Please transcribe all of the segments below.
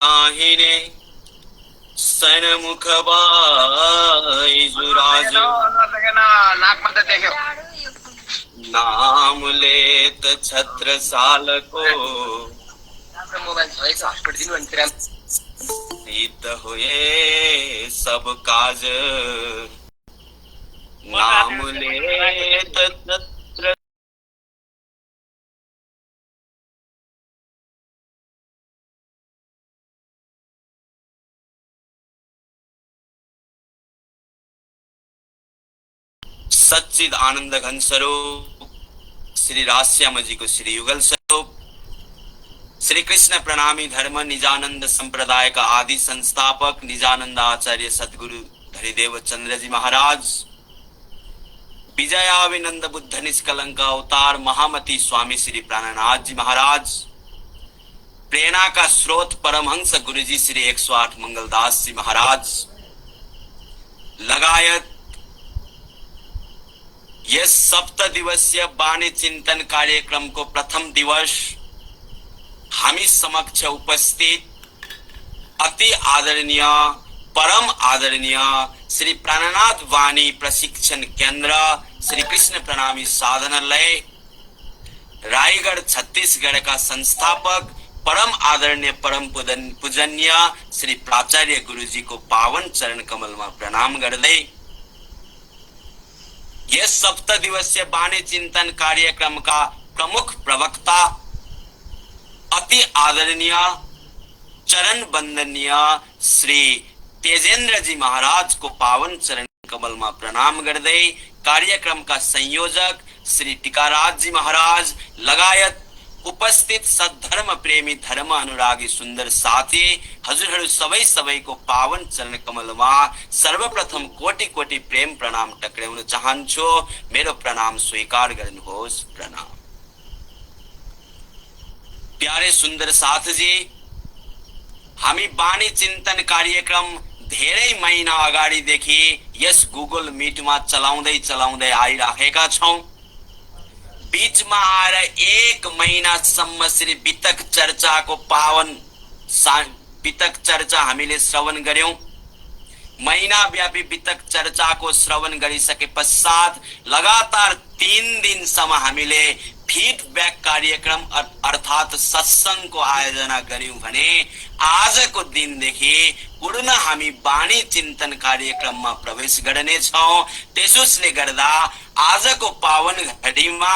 दाहिने सन्मुख बाईजुराज नाम लेत छत्रसाल को हित हुए सब काज नाम लेत छत्र सच्चिद आनंद घन स्वरूप श्री राश्याम जी को श्री युगल स्वरूप श्री कृष्ण प्रणामी धर्म निजानंद संप्रदाय का आदि संस्थापक निजानंद आचार्य सदगुरु हरिदेव चंद्र जी महाराज, विजयाविनंद बुद्ध निष्कलंक अवतार महामती स्वामी श्री प्राणनाथ जी महाराज, प्रेरणा का स्रोत परमहंस गुरु जी श्री 108 मंगलदास जी महाराज लगायत यह सप्त दिवसीय वाणी चिंतन कार्यक्रम को प्रथम दिवस हामी समक्ष उपस्थित अति आदरणीय परम आदरणीय श्री प्राणनाथ वाणी प्रशिक्षण केंद्र श्री कृष्ण प्रणामी साधनालय रायगढ़ छत्तीसगढ़ का संस्थापक परम आदरणीय परम पूजनीय श्री प्राचार्य गुरु जी को पावन चरण कमल में प्रणाम गर्दै यह सप्त दिवसीय वाणी चिंतन कार्यक्रम का प्रमुख प्रवक्ता अति आदरणीय चरण वंदनीय श्री तेजेंद्र जी महाराज को पावन चरण कमल में प्रणाम गर्दै कार्यक्रम का संयोजक श्री टीकाराज जी महाराज लगायत उपस्थित सद्धर्म प्रेमी धर्म अनुरागी सुंदर साथी हजुरहरू सबैको पावन चरण कमलमा सर्वप्रथम कोटि कोटि प्रेम प्रणाम टक्राउन चाहन्छु। मेरो प्रणाम स्वीकार गर्नुहोस्। प्रणाम। प्यारे सुंदर साथजी, हामी वाणी चिन्तन कार्यक्रम धेरै महिना अगाडिदेखि यस गुगल मीटमा चलाउँदै आइराखेका छौं। बीचमा आएर 1 महिनासम्म श्री वितक चर्चाको पावन वितक चर्चा हामीले श्रवण गर्यौं। महीना व्यापी वितक चर्चाको श्रवण गरिसके पश्चात लगातार 3 दिनसम्म हामीले फीडब्याक कार्यक्रम अर्थात सत्संगको आयोजना गर्यौं भने आजको दिनदेखि पूर्ण हामी वाणी चिन्तन कार्यक्रममा प्रवेश गर्नेछौं। त्यसोस्ले गर्दा आजको पावन घडीमा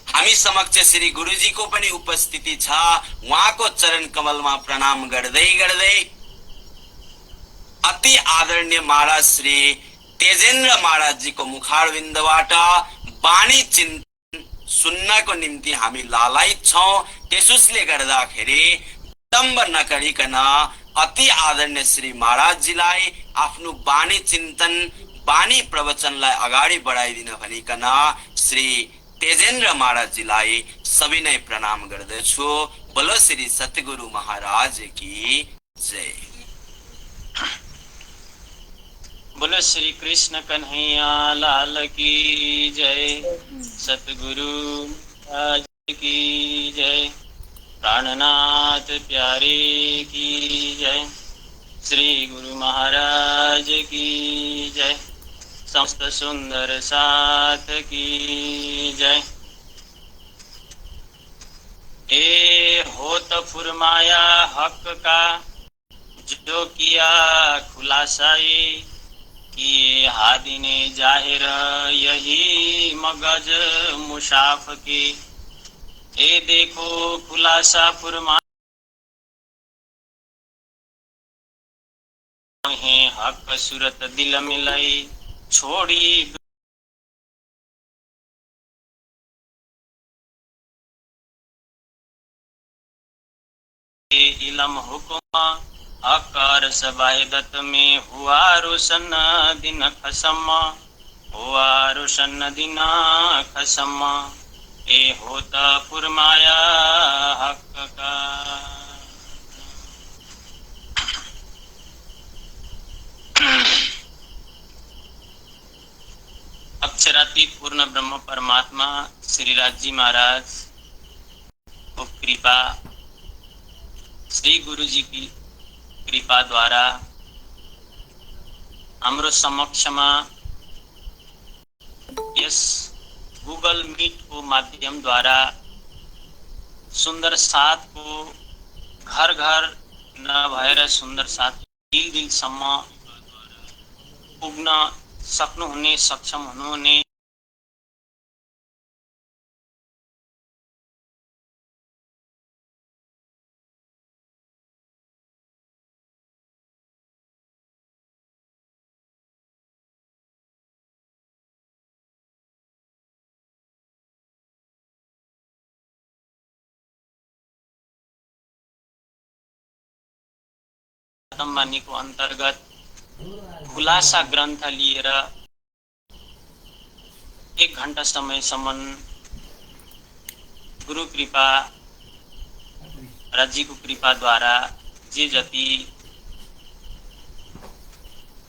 हामी समक्ष श्री गुरुजीको पनि उपस्थिति छ। उहाँको चरण कमलमा प्रणाम गर्दै गर्दै अति आदरणीय महाराज श्री तेजेन्द्र महाराज जी को मुखारविन्दबाट वाणी चिन्तन सुन्नको निम्ति हामी लालायित छौं। त्यसोस्ले गर्दाखेरि विलम्ब नगरिकन अति आदरणीय श्री महाराज जीलाई आफ्नो वाणी चिन्तन वाणी प्रवचनलाई अगाडि बढाइदिन भनिकन श्री तेजेन्द्र महाराज जीलाई सविनय प्रणाम गर्दछु। बोलो श्री सतगुरु महाराज की जय। बोलो श्री कृष्ण कन्हैया लाल की जय। सतगुरु महाराज की जय। प्राणनाथ प्यारे की जय। श्री गुरु महाराज की जय। समस्त सुंदर साथ की जय। ए होत फुरमाया हक का जो किया खुलासाई किए हादी ने जाहिर यही मगज मुशाफ की। ए देखो खुलासा फुरमा हक सूरत दिल मिलाई छोड़ी इलम हुक्म अकार सबाहिदत में हुआ रोशन दिन खसम हुआ रोशन दिन खसम। ए होता फुरमाया हक का। अक्षरातीत पूर्ण ब्रह्म परमात्मा श्री राज जी महाराज को कृपा श्री गुरु जी की कृपा द्वारा हाम्रो समक्षमा यस गुगल मीट को माध्यम द्वारा सुन्दर साथ को घर घर नभएर सुन्दर साथ दिल दिलसम्म पुग्न सक्नुहुने, सक्षम हुनुहुने बानीको अन्तर्गत खुलासा ग्रन्थ लिएर 1 घण्टा समयसम्म गुरु कृपा र जीको कृपाद्वारा जे जति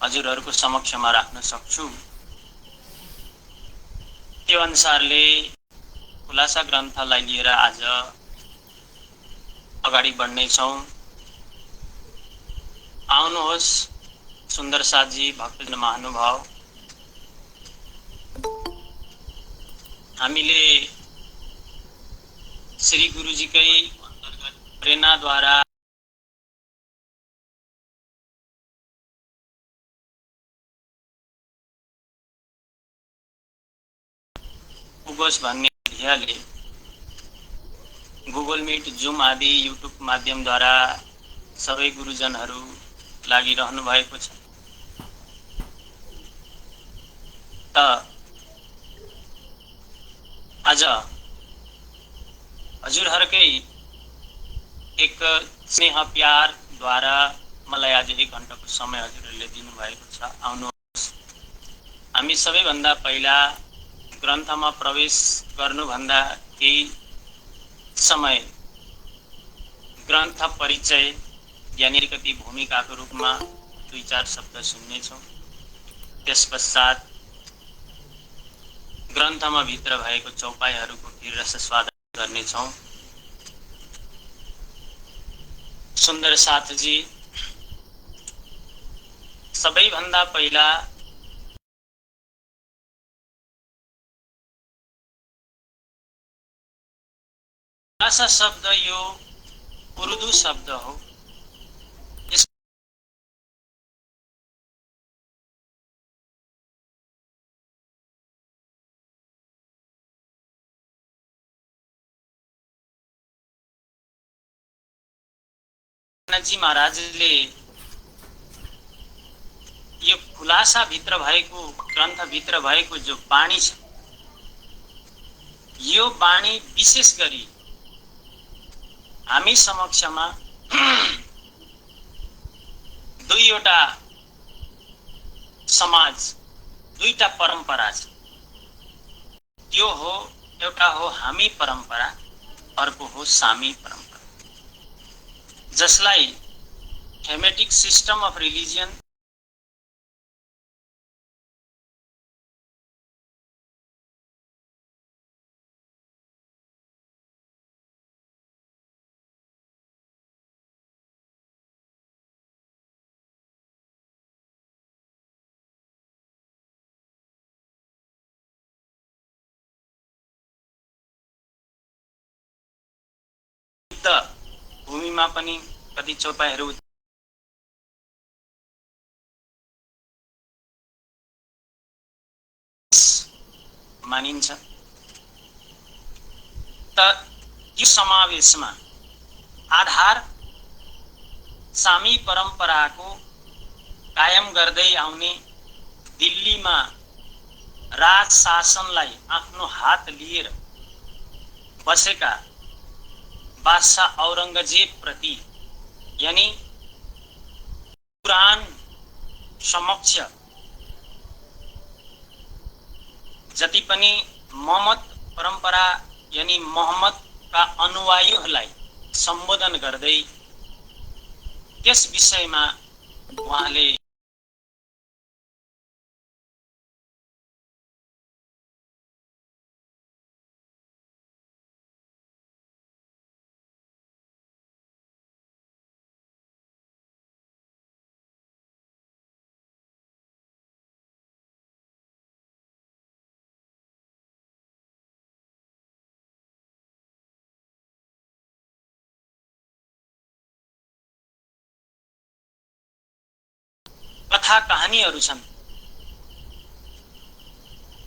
हजुरहरूको समक्षमा राख्न सक्छु त्यो अनुसारले खुलासा ग्रन्थलाई लिएर आज अगाडि बढ्नेछौँ। आउनुहोस् सुन्दर साथजी, भक्तजन महानुभाव, हामीले श्री गुरुजीकै प्रेरणाद्वारा पुगोस् भन्ने ध्येयले गुगल मिट, जुम आदि युट्युब माध्यमद्वारा सबै गुरुजनहरू लागिरहनु भएको छ। त आज हजुरहरूकै एक स्नेह प्यारद्वारा मलाई आज 1 घण्टाको समय हजुरहरूले दिनुभएको छ। आउनुहोस्, हामी सबैभन्दा पहिला ग्रन्थमा प्रवेश गर्नुभन्दा केही समय ग्रन्थ परिचय यानी अलिकति भूमिकाको रूपमा 2-4 शब्द सुन्नेछौँ। त्यसपश्चात ग्रन्थमा भित्र भएको चौपाइहरूको फिर रसस्वादन गर्नेछौँ। सुन्दर साथजी, सबैभन्दा पहिला भाषा शब्द यो उर्दू शब्द हो। जी महाराजले यो खुलासा भित्र भएको, ग्रन्थ भित्र भएको जो बाणी छ, यो बाणी विशेष गरी हामी समक्षमा दुईवटा समाज, दुईटा परम्परा छ। त्यो हो, एउटा हो हामी परम्परा, अर्को हो सामी परम्परा, जसलाई थेमेटिक सिस्टम अफ रिलिजियन भूमिमा पनि कति चौपाइहरू मानिन्छ। त यो समावेशमा आधार सामी परम्पराको कायम गर्दै आउने, दिल्लीमा राज शासनलाई आफ्नो हात लिएर बसेका बादशाह औरंगजेब प्रति यानी कुरान समक्ष जति पनि मोहम्मद परम्परा यानी मोहम्मद का अनुयायीहरूलाई सम्बोधन गर्दै त्यस विषयमा उहाँले कथा कहानीहरू छन्।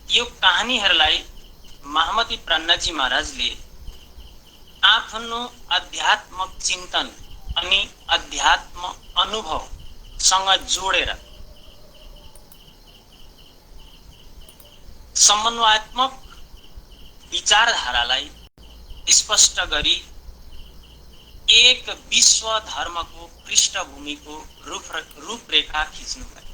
यो कहानीहरूलाई महामती प्राज्ञजी महाराजले आफ्नो आध्यात्मिक चिन्तन अनि अध्यात्म अनुभवसँग जोडेर समन्वयात्मक विचारधारालाई स्पष्ट गरी एक विश्व धर्मको पृष्ठभूमिको रूपरेखा खिच्नु भयो।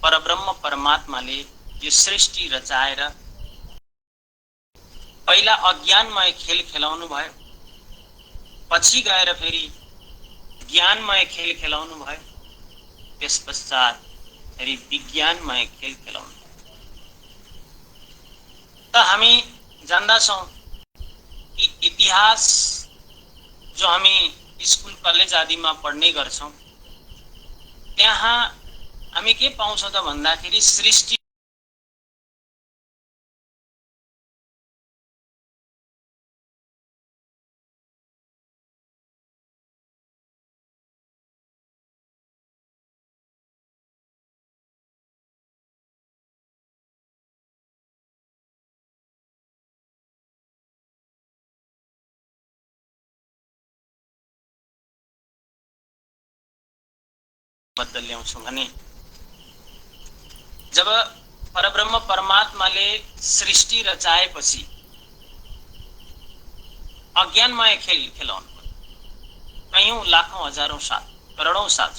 परब्रह्म परमात्माले यो सृष्टि रचाएर पहिला अज्ञानमय खेल खेलाउनु भयो, पछि गएर फेरि ज्ञानमय खेल खेलाउनु भयो, त्यस पश्चात फेरि विज्ञानमय खेल खेलाउनु भयो। त हामी जान्दछौं कि इतिहास जो हामी स्कुल कलेज आदिमा पढ्ने गर्छौं, त्यहाँ हामी के पाउँछौं त भन्दाखेरि सृष्टि बद्दल ल्याउँछौं भने जब परब्रह्म परमात्माले सृष्टि रचाएपछि अज्ञानमय खेल खेलाउनु पर्यो, कयौं लाखौं हजारौं साल करोडौं साल।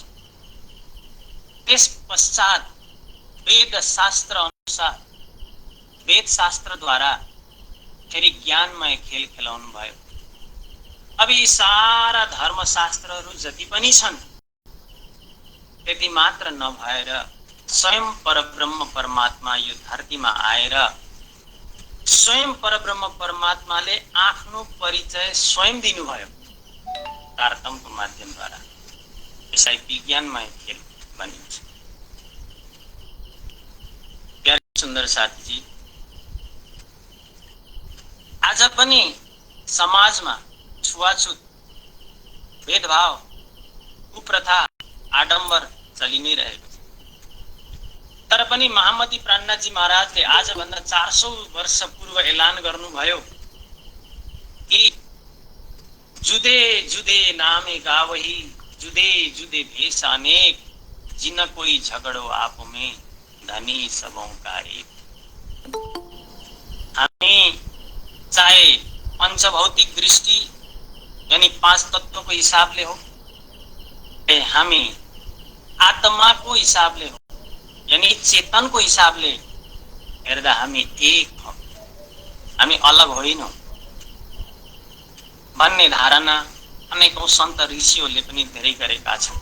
त्यस पश्चात वेद शास्त्र अनुसार वेद शास्त्र द्वारा फेरि ज्ञानमय खेल खेलाउनु भयो। अब यी सारा धर्मशास्त्रहरू जति पनि छन् त्यति मात्र नभएर स्वयं परब्रह्म परमात्मा यो धरतीमा आएर स्वयं परब्रह्म परमात्माले आफ्नो परिचय स्वयं दिनुभयो तारतम्यको माध्यमद्वारा। यसलाई विज्ञानमय खेल भनिन्छ। प्यारे सुन्दर साथीजी, आज पनि समाजमा छुवाछुत, भेदभाव, कुप्रथा, आडम्बर चलि नै रहेको छ। तर पनि महामती प्राज्ञजी महाराजले आजभन्दा 400 वर्ष पूर्व ऐलान गर्नुभयो कि जुदे जुदे नामे गावही, जुदे जुदे भेष अनेक, जिन कोई झगडो आप में धनी सबों का एक। हामी चाहे पंचभौतिक दृष्टि यानी 5 तत्वको हिसाबले हो, हामी आत्माको हिसाबले हो यानी चेतनको हिसाबले हेर्दा हामी एक हौं, हामी अलग होइनौं भन्ने धारणा अनेकौं सन्त ऋषिहरूले पनि धेरै गरेका छन्।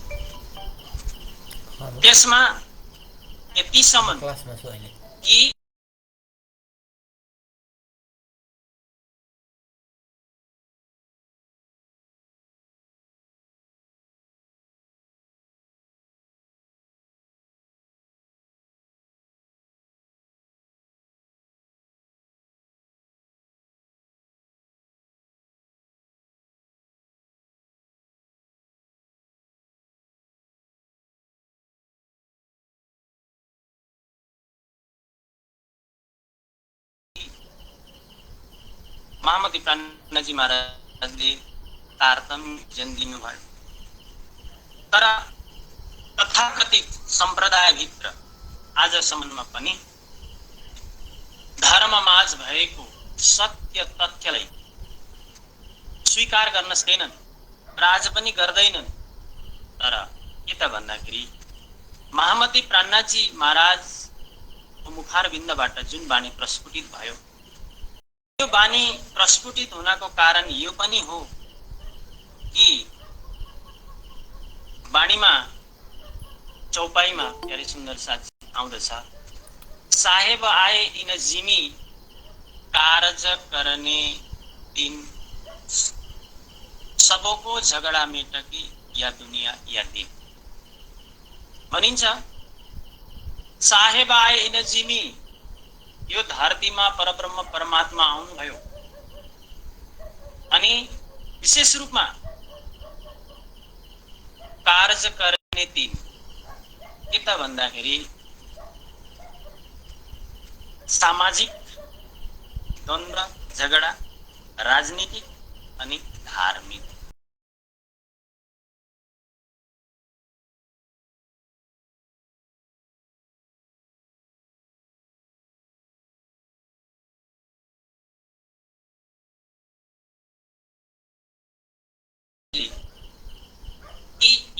त्यसमा यतिसम्म कि महामती प्राज्ञजी महाराजले तारतम्य जन दिनुभयो। तर तथाकथित सम्प्रदायभित्र आजसम्ममा पनि धर्ममाझ भएको सत्य तथ्यलाई स्वीकार गर्न सकेनन् र आज पनि गर्दैनन्। तर के त भन्दाखेरि महामती प्राज्ञजी महाराजको मुखारविन्दबाट जुन वाणी प्रस्फुटित भयो, यो वाणी प्रस्फुटित हुनको कारण यो पनि हो कि वाणीमा चौपाईमा प्यारे सुन्दर साथी आउँदछ, साहेब आए इन जिमी कारज करने दिन, सबको झगडा मेटकी या दुनिया या दिन। भनिन्छ साहेब आए इन जिमी, यो धरतीमा परब्रह्म परमात्मा आउनुभयो अनि विशेष रूपमा कार्य गर्ने दिन, के त भन्दाखेरि सामाजिक द्वन्द्व झगडा, राजनीतिक अनि धार्मिक।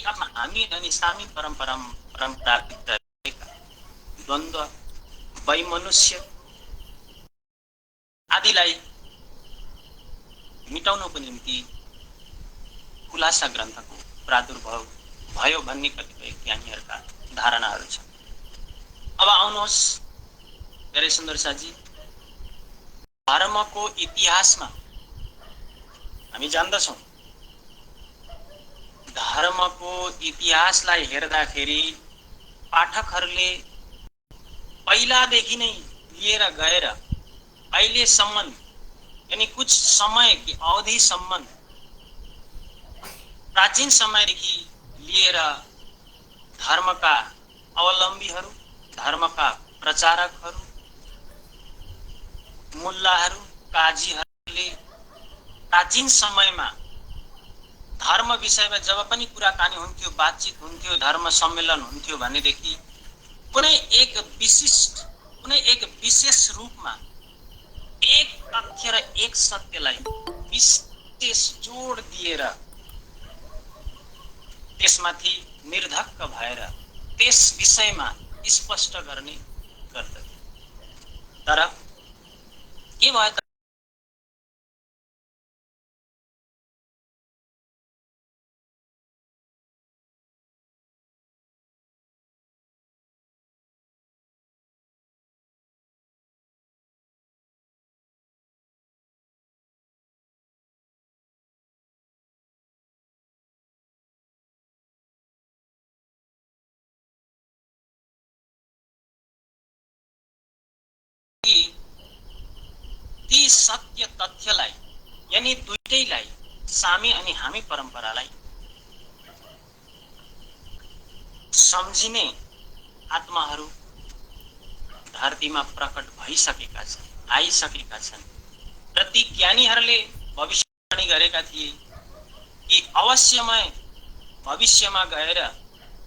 अब हामी अनि इस्लामी परम्पराभित्र रहेका द्वन्द्व, वैमनुष्य आदिलाई मिटाउनको निम्ति खुलासा ग्रन्थको प्रादुर्भाव भयो भन्ने कतिपय ज्ञानीहरूका धारणाहरू छन्। अब आउनुहोस् धेरै सुन्दर साथी, धर्मको इतिहासमा हामी जान्दछौँ, धर्मको इतिहासलाई हेर्दाखेरि पाठकहरूले पहिलादेखि नै लिएर गएर अहिलेसम्म, यानी कुछ समय की अवधिसम्म, प्राचीन समयदेखि लिएर धर्मका अवलम्बीहरू, धर्मका प्रचारकहरू, मुल्लाहरू, काजीहरूले प्राचीन समयमा धर्म विषयमा जब पनि कुराकानी हुन्थ्यो, बातचित हुन्थ्यो, धर्म सम्मेलन हुन्थ्यो भनेदेखि कुनै एक विशेष रूपमा एक तथ्य र एक सत्यलाई विशेष जोड दिएर त्यसमाथि निर्धक्क भएर त्यस विषयमा स्पष्ट गर्ने गर्दथे। तर के भयो त ती सत्य तथ्यलाई, यानी दुईटैलाई, सामी अनि हामी परम्परालाई सम्झिने आत्माहरू धरतीमा प्रकट भइसकेका छन्, आइसकेका छन्। र ती ज्ञानीहरूले भविष्यवाणी गरेका थिए कि अवश्यमै भविष्यमा गएर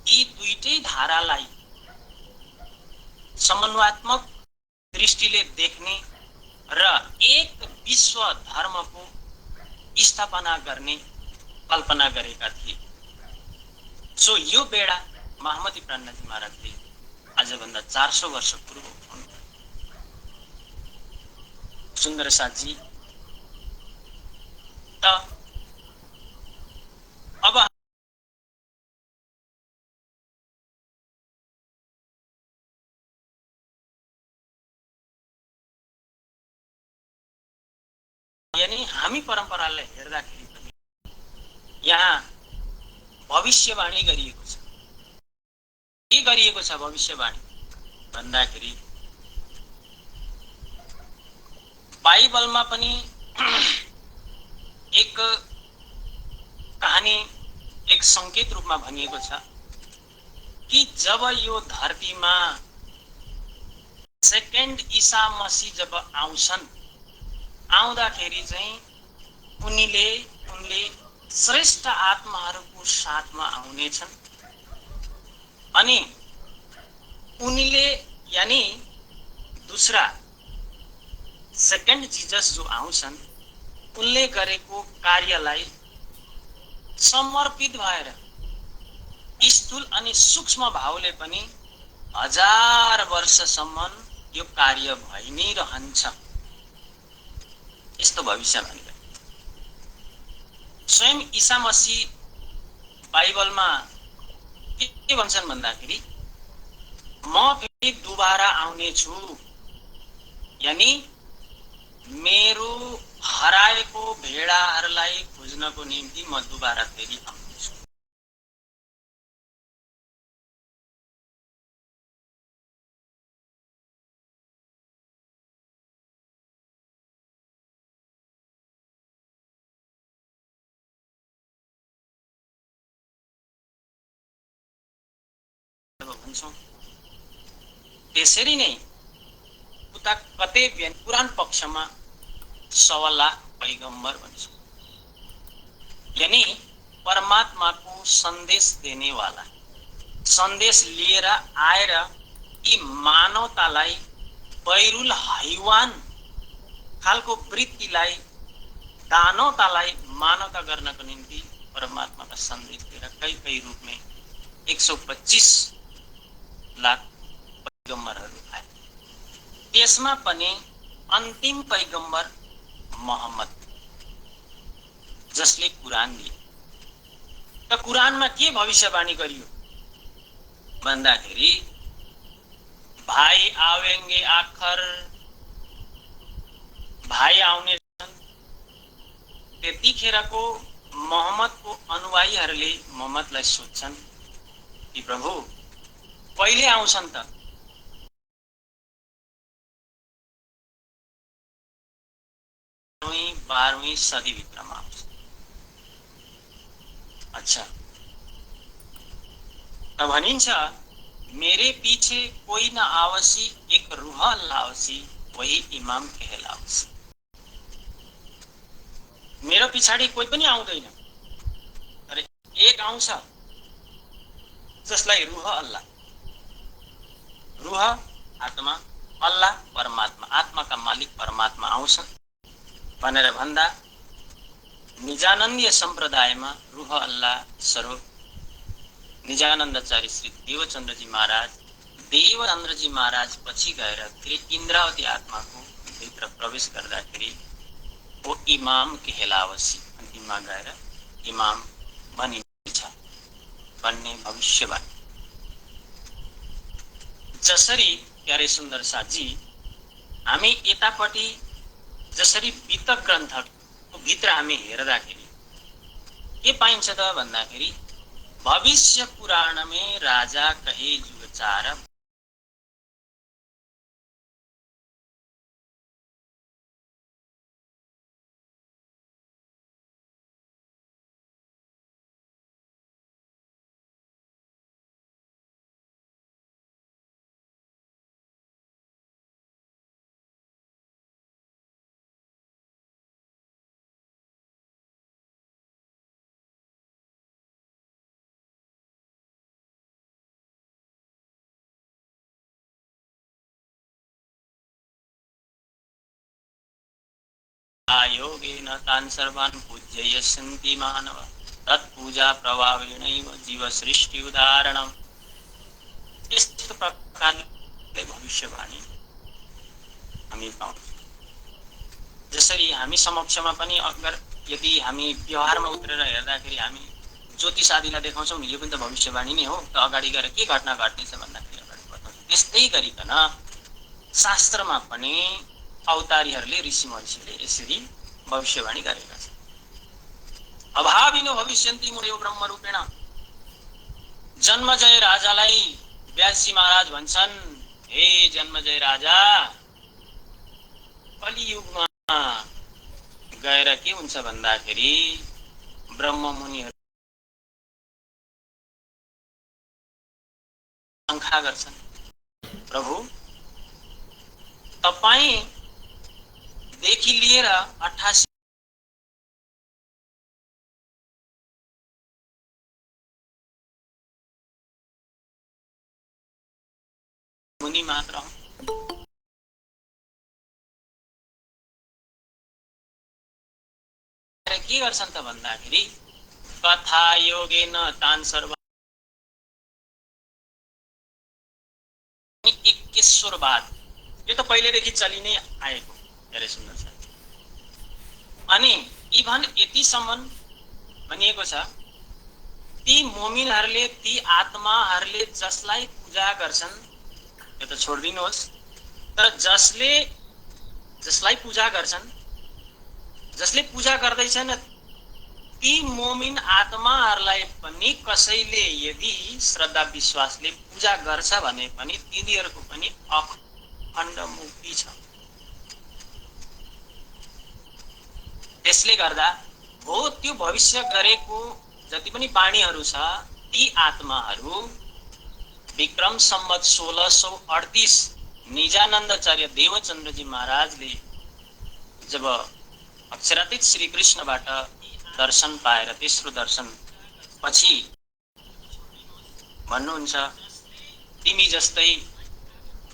यी दुईटै धारालाई समन्वयात्मक दृष्टिले देख्ने र एक विश्व धर्मको स्थापना गर्ने कल्पना गरेका थिए। सो यो बेडा महामती प्राणनाथ महाराजले आजभन्दा 400 वर्ष पूर्व उठाउनु। सुन्दर साथी, त अब यानी हामी परम्परालाई हेर्दाखेरि पनि यहाँ भविष्यवाणी गरिएको छ। के गरिएको छ भविष्यवाणी भन्दाखेरि बाइबलमा पनि एक कहानी, एक संकेत रूपमा भनिएको छ कि जब यो धरतीमा सेकेन्ड ईसा मसीह जब आउँछन्, आउँदाखेरि चाहिँ उनले श्रेष्ठ आत्माहरूको साथमा आउनेछन् अनि उनले, यानी दूसरा सेकेन्ड जिजस जो आउँछन्, उनले गरेको कार्यलाई समर्पित भएर स्थूल अनि सूक्ष्म भावले पनि 1000 वर्षसम्म यो कार्य भइ नै रहन्छ। यस्तो भविष्यवाणी गरे। स्वयं ईसा मसीह बाइबलमा के भन्छन् भन्दाखेरि म फेरि दुबारा आउने छु, यानी मेरो हराएको भेडाहरूलाई खोज्नको निम्ति म दुबारा फेरि आउनेछु। भन्छौँ त्यसरी नै उता कतै पुराण पक्षमा सवला पैगम्बर भन्छौँ, यानी परमात्माको सन्देश देनेवाला, सन्देश लिएर आएर यी मानवतालाई बैरुल हैवान खालको वृत्तिलाई, दानवतालाई मानवता गर्नको निम्ति परमात्माका सन्देश दिएर कई रूपमा 125 लाख पैगम्बरहरू आए। त्यसमा पनि अन्तिम पैगम्बर मोहम्मद, जसले कुरान दिए। त कुरानमा के भविष्यवाणी गरियो भन्दाखेरि भाइ आवेंगे आखर, भाइ आउने छन्। त्यतिखेरको मोहम्मदको अनुयायीहरूले मोहम्मदलाई सोध्छन् कि प्रभु कहिले आउँछन् त? 12वीं सदी भित्रमा आउँछ। अच्छा, त भनिन्छ मेरे पीछे कोई न आवसी, एक रूह लावसी, वही इमाम कहलावसी। मेरो पछाडि कोही पनि आउँदैन, तर एक आउँछ जसलाई रूह अल्लाह, रूह आत्मा, अल्लाह परमात्मा, आत्माका मालिक परमात्मा आउँछ भनेर भन्दा निजानन्दीय सम्प्रदायमा रूह अल्लाह स्वरूप निजानन्दचार्य श्री देवचन्द्रजी महाराज पछि गएर फेरि इन्द्रावती आत्माको भित्र प्रवेश गर्दाखेरि वो इमाम कहलावसी, अन्तिममा गएर इमाम बनिन्छ भन्ने भविष्यवाणी। जसरी प्यारे सुन्दर साथजी, हामी यतापट्टि जसरी वितक ग्रन्थको भित्र हामी हेर्दाखेरि के पाइन्छ त भन्दाखेरि भविष्य पुराण में राजा कहे जुगचार, आयोगेन तान् सर्वान् पूजयन्ति मानव, तत्पूजा प्रभावेणैव जीव सृष्टि उदाहरणम्। यस्तो प्रकारले भविष्यवाणी हामी पाउँछौँ। जसरी हामी समक्षमा पनि अगर यदि हामी व्यवहारमा उत्रेर हेर्दाखेरि हामी ज्योतिष आदिलाई देखाउँछौँ नि, यो पनि त भविष्यवाणी नै हो। त अगाडि गएर के घटना घट्नेछ भन्दाखेरि अगाडि बताउँछौँ। त्यस्तै गरिकन शास्त्रमा पनि अवतारीहरूले, ऋषि महर्षिले यसरी भविष्यवाणी गरेका छन्। अभाविनो भविष्यन्ति मुनियो ब्रह्म रूपेण। जन्मजय राजालाई व्यासजी महाराज भन्छन्, हे जन्मजय राजा, कलियुगमा गएर के हुन्छ भन्दाखेरि ब्रह्म मुनिहरू शङ्का गर्छन्, प्रभु तपाईं देखि लिएर 88 मुनि मात्र के गर्छन् त भन्दाखेरि कथा योगेन तान् सर्व 21बाद, यो त पहिलेदेखि चलि नै आएको धेरै सुन्दर छ। अनि इभन यतिसम्म भनिएको छ, ती मोमिनहरूले, ती आत्माहरूले जसलाई पूजा गर्छन् यो त छोडिदिनुहोस्। तर जसलाई पूजा गर्छन्, जसले पूजा गर्दैछन्, ती मोमिन आत्माहरूलाई पनि कसैले यदि श्रद्धा विश्वासले पूजा गर्छ भने पनि तिनीहरूको पनि अखण्ड मुक्ति छ। त्यसले गर्दा हो त्यो भविष्य गरेको जति पनि वाणीहरू छ, ती आत्माहरू विक्रम सम्वत 1638 निजानन्दचार्य देवचन्द्रजी महाराजले जब अक्षरातीत श्री कृष्णबाट दर्शन पाएर तेस्रो दर्शन पछि भन्नुहुन्छ, तिमी जस्तै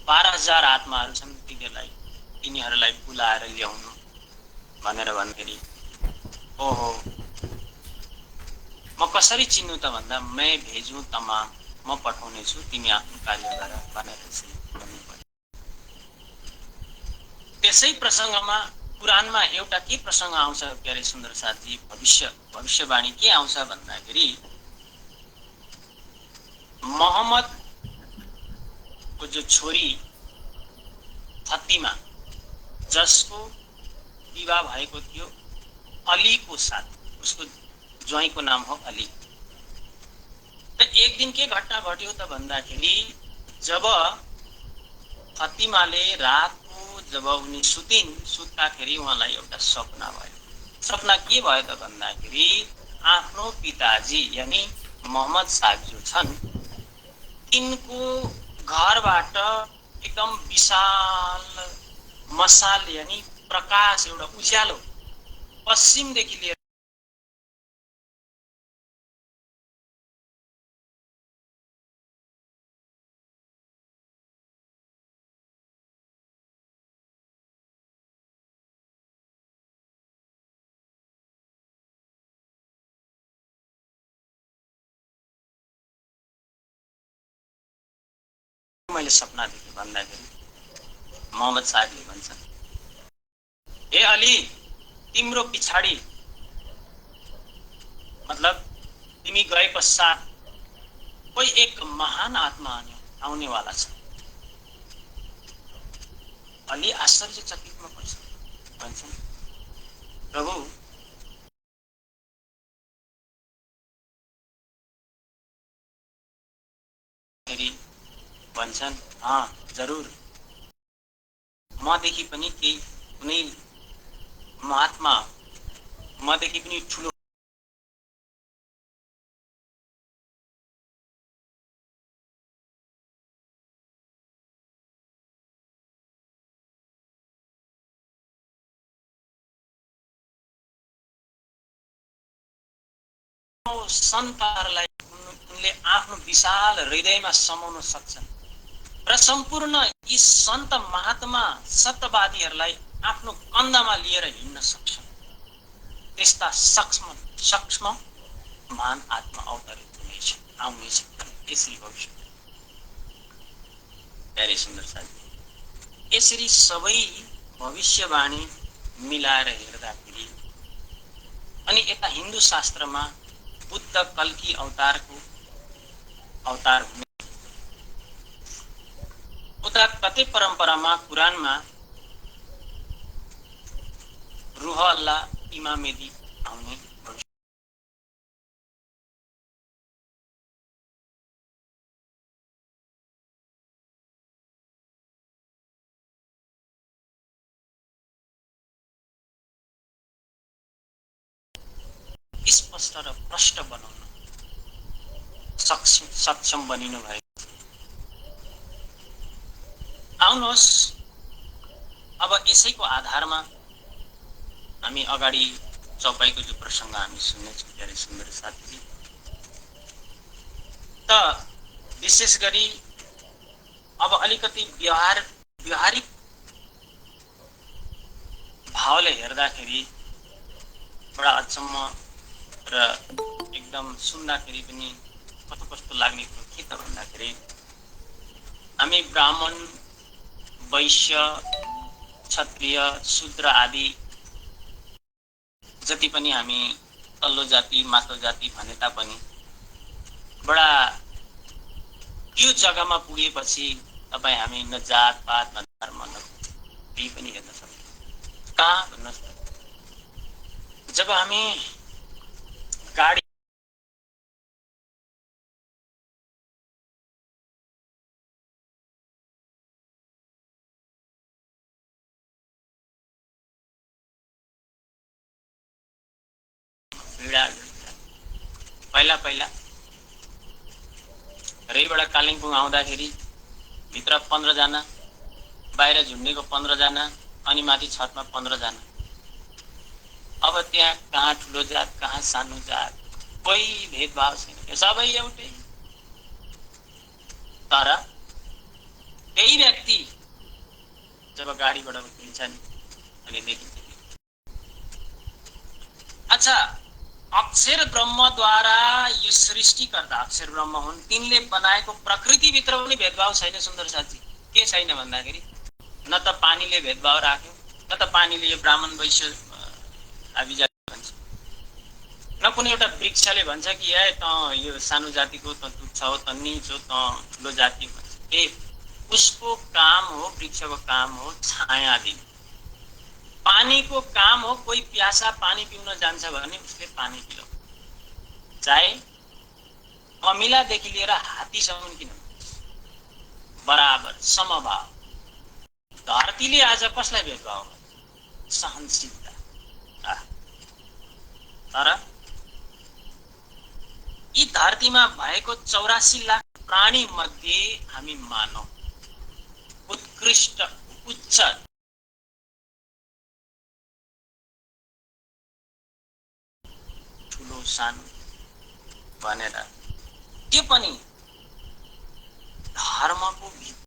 12,000 आत्माहरू छन्, तिनीहरूलाई बुलाएर ल्याउनु भनेर भन्दाखेरि, ओहो म कसरी चिन्नु त भन्दा, मैं भेजु तमाम, म पठाउने छु, तिमी आफ्नो कार्य गर भनेर भन्नुपर्यो। त्यसै प्रसङ्गमा कुरानमा एउटा के प्रसङ्ग आउँछ प्यारे सुन्दर साथी, भविष्यवाणी के आउँछ भन्दाखेरि, मोहम्मद को जो छोरी फातिमा, जसको विवाह भएको थियो अली को साथ, उसको ज्वाइँको नाम हो अली। र एक दिन के घटना घट्यो त भन्दाखेरि, जब फातिमाले रातको जब उनी सुत्दाखेरि उहाँलाई एउटा सपना भयो। सपना के भयो त भन्दाखेरि, आफ्नो पिताजी यानी मोहम्मद साहब जो छन्, तिनको घरबाट एकदम विशाल मसाल यानी प्रकाश, एउटा उज्यालो पश्चिमदेखि लिएर मैले सपना देखेँ भन्दाखेरि मोहम्मद साहबले भन्छन्, हे अली, तिम्रो पिछाडी मतलब तिमी गए पश्चात कोही एक महान आत्मा आउनेवाला छ। अली आश्चर्यचकितमा पर्छ, भन्छन्, प्रभु भन्छन्, हाँ जरुर, मदेखि पनि केही कुनै महात्मा, मदेखि पनि ठुलो सन्तानहरूलाई उनले आफ्नो विशाल हृदयमा समाउन सक्छन् र सम्पूर्ण यी सन्त महात्मा सत्यवादीहरूलाई आफ्नो कन्धमा लिएर हिँड्न सक्छन्। त्यस्ता सक्षम महान आत्मा अवतरित आउनेछ। यसरी भविष्य प्यारे सुन्दर साथी, यसरी सबै भविष्यवाणी मिलाएर हेर्दाखेरि, अनि यता हिन्दू शास्त्रमा बुद्ध कल्की अवतारको अवतार हुने, उता कतै परम्परामा कुरानमा रूह अल्लाह इमामेदी आउने स्पष्ट र प्रष्ट बनाउन सक्षम बनिनु भएको। आउनुहोस् अब यसैको आधारमा हामी अगाडि चौपाईको जो प्रसङ्ग हामी सुन्नेछौँ प्यारे सुन्दर साथीजी, त विशेष गरी अब अलिकति व्यवहारिक भावले हेर्दाखेरि बडा अचम्म र एकदम सुन्दाखेरि पनि कस्तो लाग्ने कुरो के त भन्दाखेरि, हामी ब्राह्मण, वैश्य, क्षत्रिय, शूद्र आदि जति पनि हामी तल्लो जाति माथिल्लो जाति भने तापनि बडा त्यो जग्गामा पुगेपछि तपाईँ हामी न जात पात न धर्म न केही पनि हेर्न सक्दैन। कहाँ भन्नुहोस् त, जब हामी गाडी भिडा पहिला पहिला रेलबाट कालिम्पोङ आउँदाखेरि भित्र 15 जना, बाहिर झुन्डेको 15 जना, अनि माथि छतमा 15 जना। अब त्यहाँ कहाँ ठुलो जात कहाँ सानो जात कोही भेदभाव छैन, सबै एउटै। तर त्यही व्यक्ति जब गाडीबाट उत्रिन्छन् अनि देखिन्छ, अच्छा अक्षर ब्रह्मद्वारा यो सृष्टिकर्ता अक्षर ब्रह्म हुन्, तिनले बनाएको प्रकृतिभित्र पनि भेदभाव छैन सुन्दर साथी। के छैन भन्दाखेरि न त पानीले भेदभाव राख्यो, न त पानीले यो ब्राह्मण वैश्य आदिजाति भन्छ, न कुनै एउटा वृक्षले भन्छ कि ए त यो सानो जातिको त तुच्छ हो, त नीच हो, त ठुलो जाति भन्छ। ए उसको काम हो, वृक्षको काम हो छाया दिने। पानीको काम हो, कोही प्यासा पानी पिउन जान्छ भने उसले पानी पिलाउँछ, चाहे अमिलादेखि लिएर हात्तीसम्म किन, बराबर समभाव। धरतीले आज कसलाई भेदभाव गर्छ? सहनशीलता। तर यी धरतीमा भएको 84 लाख प्राणी मध्ये हामी मानव उत्कृष्ट उच्च ठुलो सानो भनेर त्यो पनि धर्मको भित्र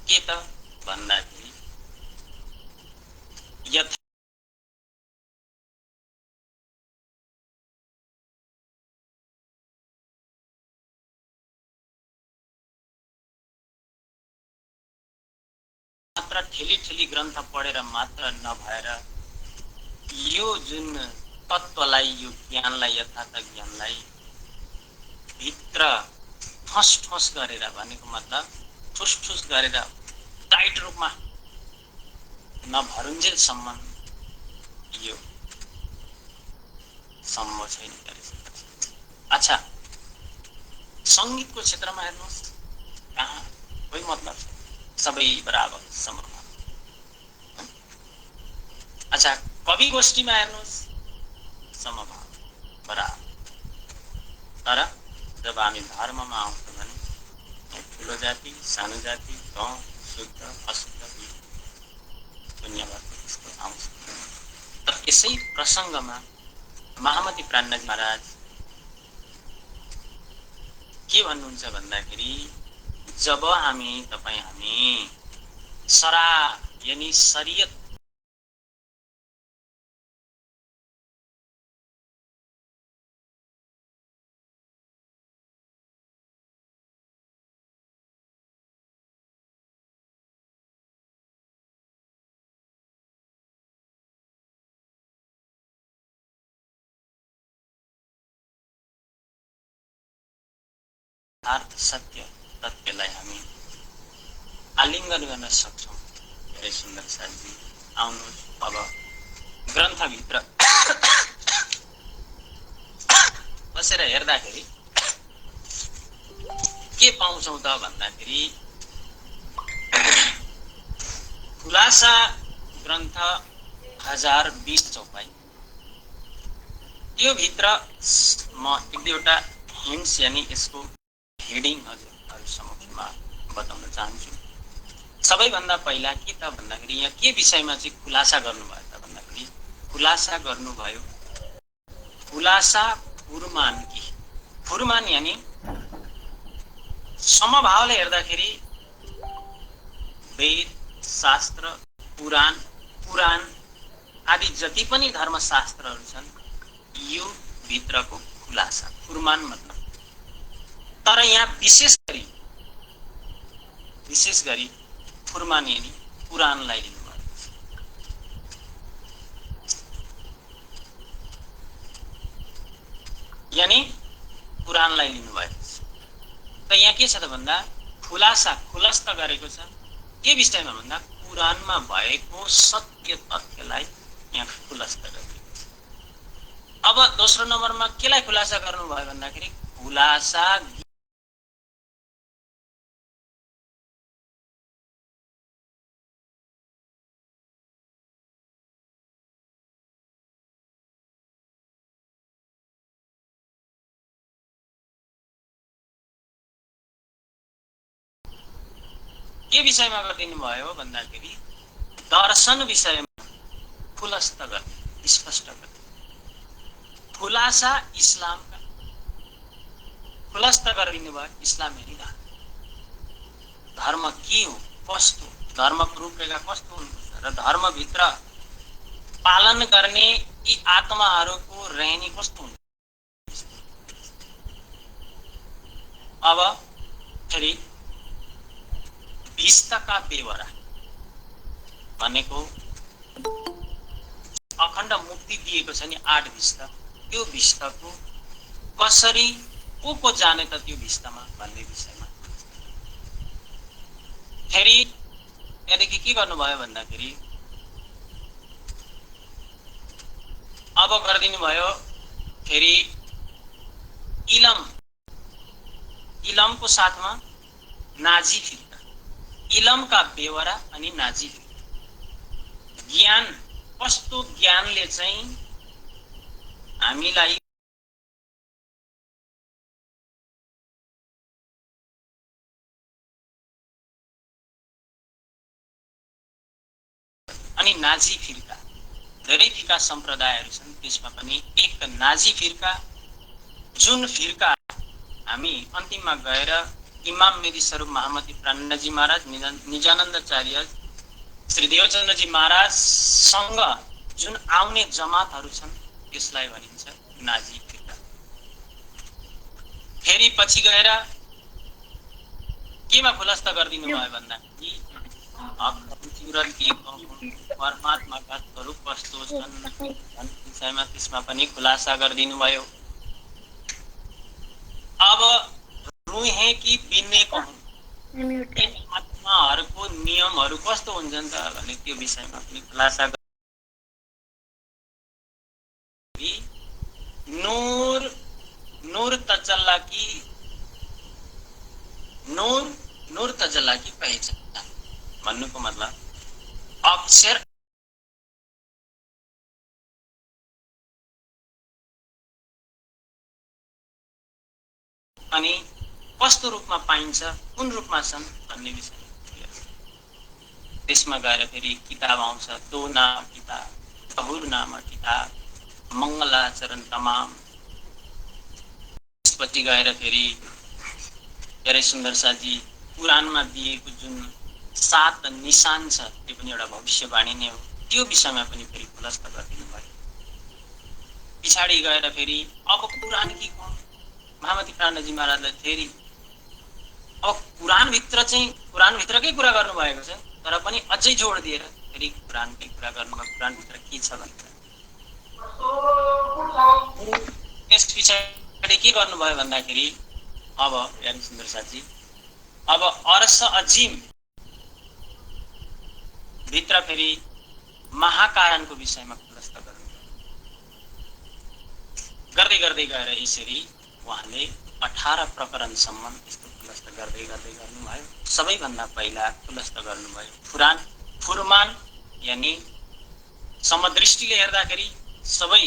के त भन्दाखेरि यथा मात्र ठेली ठेली ग्रन्थ पढेर मात्र नभएर यो जुन तत्त्वलाई, यो ज्ञानलाई, यथार्थ ज्ञानलाई भित्र ठोस ठोस गरेर, भनेको मतलब ठुस ठुस गरेर टाइट रूपमा नभरुन्जेलसम्म यो सम्भव छैन। अच्छा सङ्गीतको क्षेत्रमा हेर्नुहोस्, कहाँ कोही मतलब सबै बराबर समभाव। अच्छा कवि गोष्ठीमा हेर्नुहोस्, समभाव बराबर। तर जब हामी धर्ममा आउँछौँ भने ठुलो जाति सानो जाति गाउँ शुद्ध अशुद्ध दुनियाँभर यस्तो आउँछ। तर यसै प्रसङ्गमा महामती प्राणनाथ महाराज के भन्नुहुन्छ भन्दाखेरि, जब हामी तपाईँ हामी सरा यानी शरीयत अर्थ सत्य तथ्यलाई हामी आलिङ्गन गर्न सक्छौँ। धेरै सुन्दर साथी, आउनुहोस् अब ग्रन्थभित्र बसेर हेर्दाखेरि के पाउँछौँ त भन्दाखेरि, खुलासा ग्रन्थ 1020 चौपाई, यो भित्र म एक दुईवटा हिन्ट्स यानी यसको हेडिङ हजुरहरू समक्षमा बताउन चाहन्छु। सबैभन्दा पहिला के त भन्दाखेरि यहाँ के विषयमा चाहिँ खुलासा गर्नुभयो त भन्दाखेरि, खुलासा गर्नुभयो खुलासा फुरमान की। फुरमान यानी समभावले हेर्दाखेरि वेद शास्त्र पुराण आदि जति पनि धर्मशास्त्रहरू छन् यो भित्रको खुलासा फुरमान मतलब। तर यहाँ विशेष गरी फुरमान यानी पुराणलाई लिनुभएको छ। यानी कुरानलाई लिनुभएको छ। त यहाँ के छ त भन्दा खुलस्त गरेको छ के विषयमा भन्दा कुरानमा भएको सत्य तथ्यलाई यहाँ खुलस्त गरिएको छ। अब दोस्रो नम्बरमा केलाई खुलासा गर्नुभयो भन्दाखेरि खुलासा के विषयमा गरिदिनु भयो भन्दाखेरि दर्शन विषयमा खुलस्त गर्ने, स्पष्ट गर्ने। खुलासा इस्लामका खुलस्त गरिदिनु भयो। इस्लाम हेरिरह धर्म के हो, कस्तो धर्मको रूपरेखा कस्तो हुनुपर्छ र धर्मभित्र पालन गर्ने यी आत्माहरूको रहनी कस्तो हुन्छ। अब फेरि भिस्तका बेवरा भनेको अखण्ड मुक्ति दिएको छ नि 8 भिस्त, त्यो भिस्तको कसरी को जाने त त्यो भिस्तमा भन्ने विषयमा। फेरि त्यहाँदेखि के गर्नुभयो भन्दाखेरि अब गरिदिनु भयो फेरि इलमको साथमा नाजी फिर्का, इलमका बेवरा अनि नाजी फिर्का। ज्ञान कस्तो ज्ञानले चाहिँ हामीलाई अनि नाजी फिर्का धेरै फिर्का सम्प्रदायहरू छन्, त्यसमा पनि एक नाजी फिर्का जुन फिर्का हामी अन्तिममा गएर इमाम मेरी स्वरूप महामती प्राणजी महाराज, निजानन्दचार्य, श्री देवचन्द्रजी महाराजसँग जुन आउने जमातहरू छन् त्यसलाई भनिन्छ नाजी फिर्का। फेरि पछि गएर केमा खुलस्त गरिदिनु भयो भन्दाखेरि परमात्माका स्वरूप कस्तो छन् भन्ने विषयमा त्यसमा पनि खुलासा गरिदिनु भयो। अब रुहे कि बिन्नेको आत्माहरूको नियमहरू कस्तो हुन्छन् त भन्ने त्यो विषयमा पनि खुलासा गरी नूर तजल्ला की पहिचान भन्नुको मतलब अक्षर अनि कस्तो रूपमा पाइन्छ, कुन रूपमा छन् भन्ने विषय। त्यसमा गएर फेरि किताब आउँछ, दो नाम किताब, बहुर नाम किताब, मङ्गलाचरण तमाम। त्यसपछि गएर फेरि धेरै सुन्दर साजी कुरानमा दिएको जुन 7 निशान छ त्यो पनि एउटा भविष्यवाणी नै हो, त्यो विषयमा पनि फेरि खुलस्त गरिदिनु भयो। पछाडि गएर फेरि अब कुरान कि कौन महामती प्राणजी महाराजले फेरि अब कुरानभित्रकै कुरा गर्नुभएको छ, तर पनि अझै जोड दिएर फेरि कुरानकै कुरा गर्नुभयो। कुरानभित्र के छ भनेर त्यस पछाडि के गर्नुभयो भन्दाखेरि अब यानी सुन्दर साथी अब अर्श अजीम भित्र फेरि महाकारणको विषयमा खुलस्त गर्दै गएर यसरी उहाँले 18 प्रकरणसम्म यस्तो खुलस्त गर्दै गर्नुभयो। सबैभन्दा पहिला खुलस्त गर्नुभयो फुरमान यानी समदृष्टिले हेर्दाखेरि सबै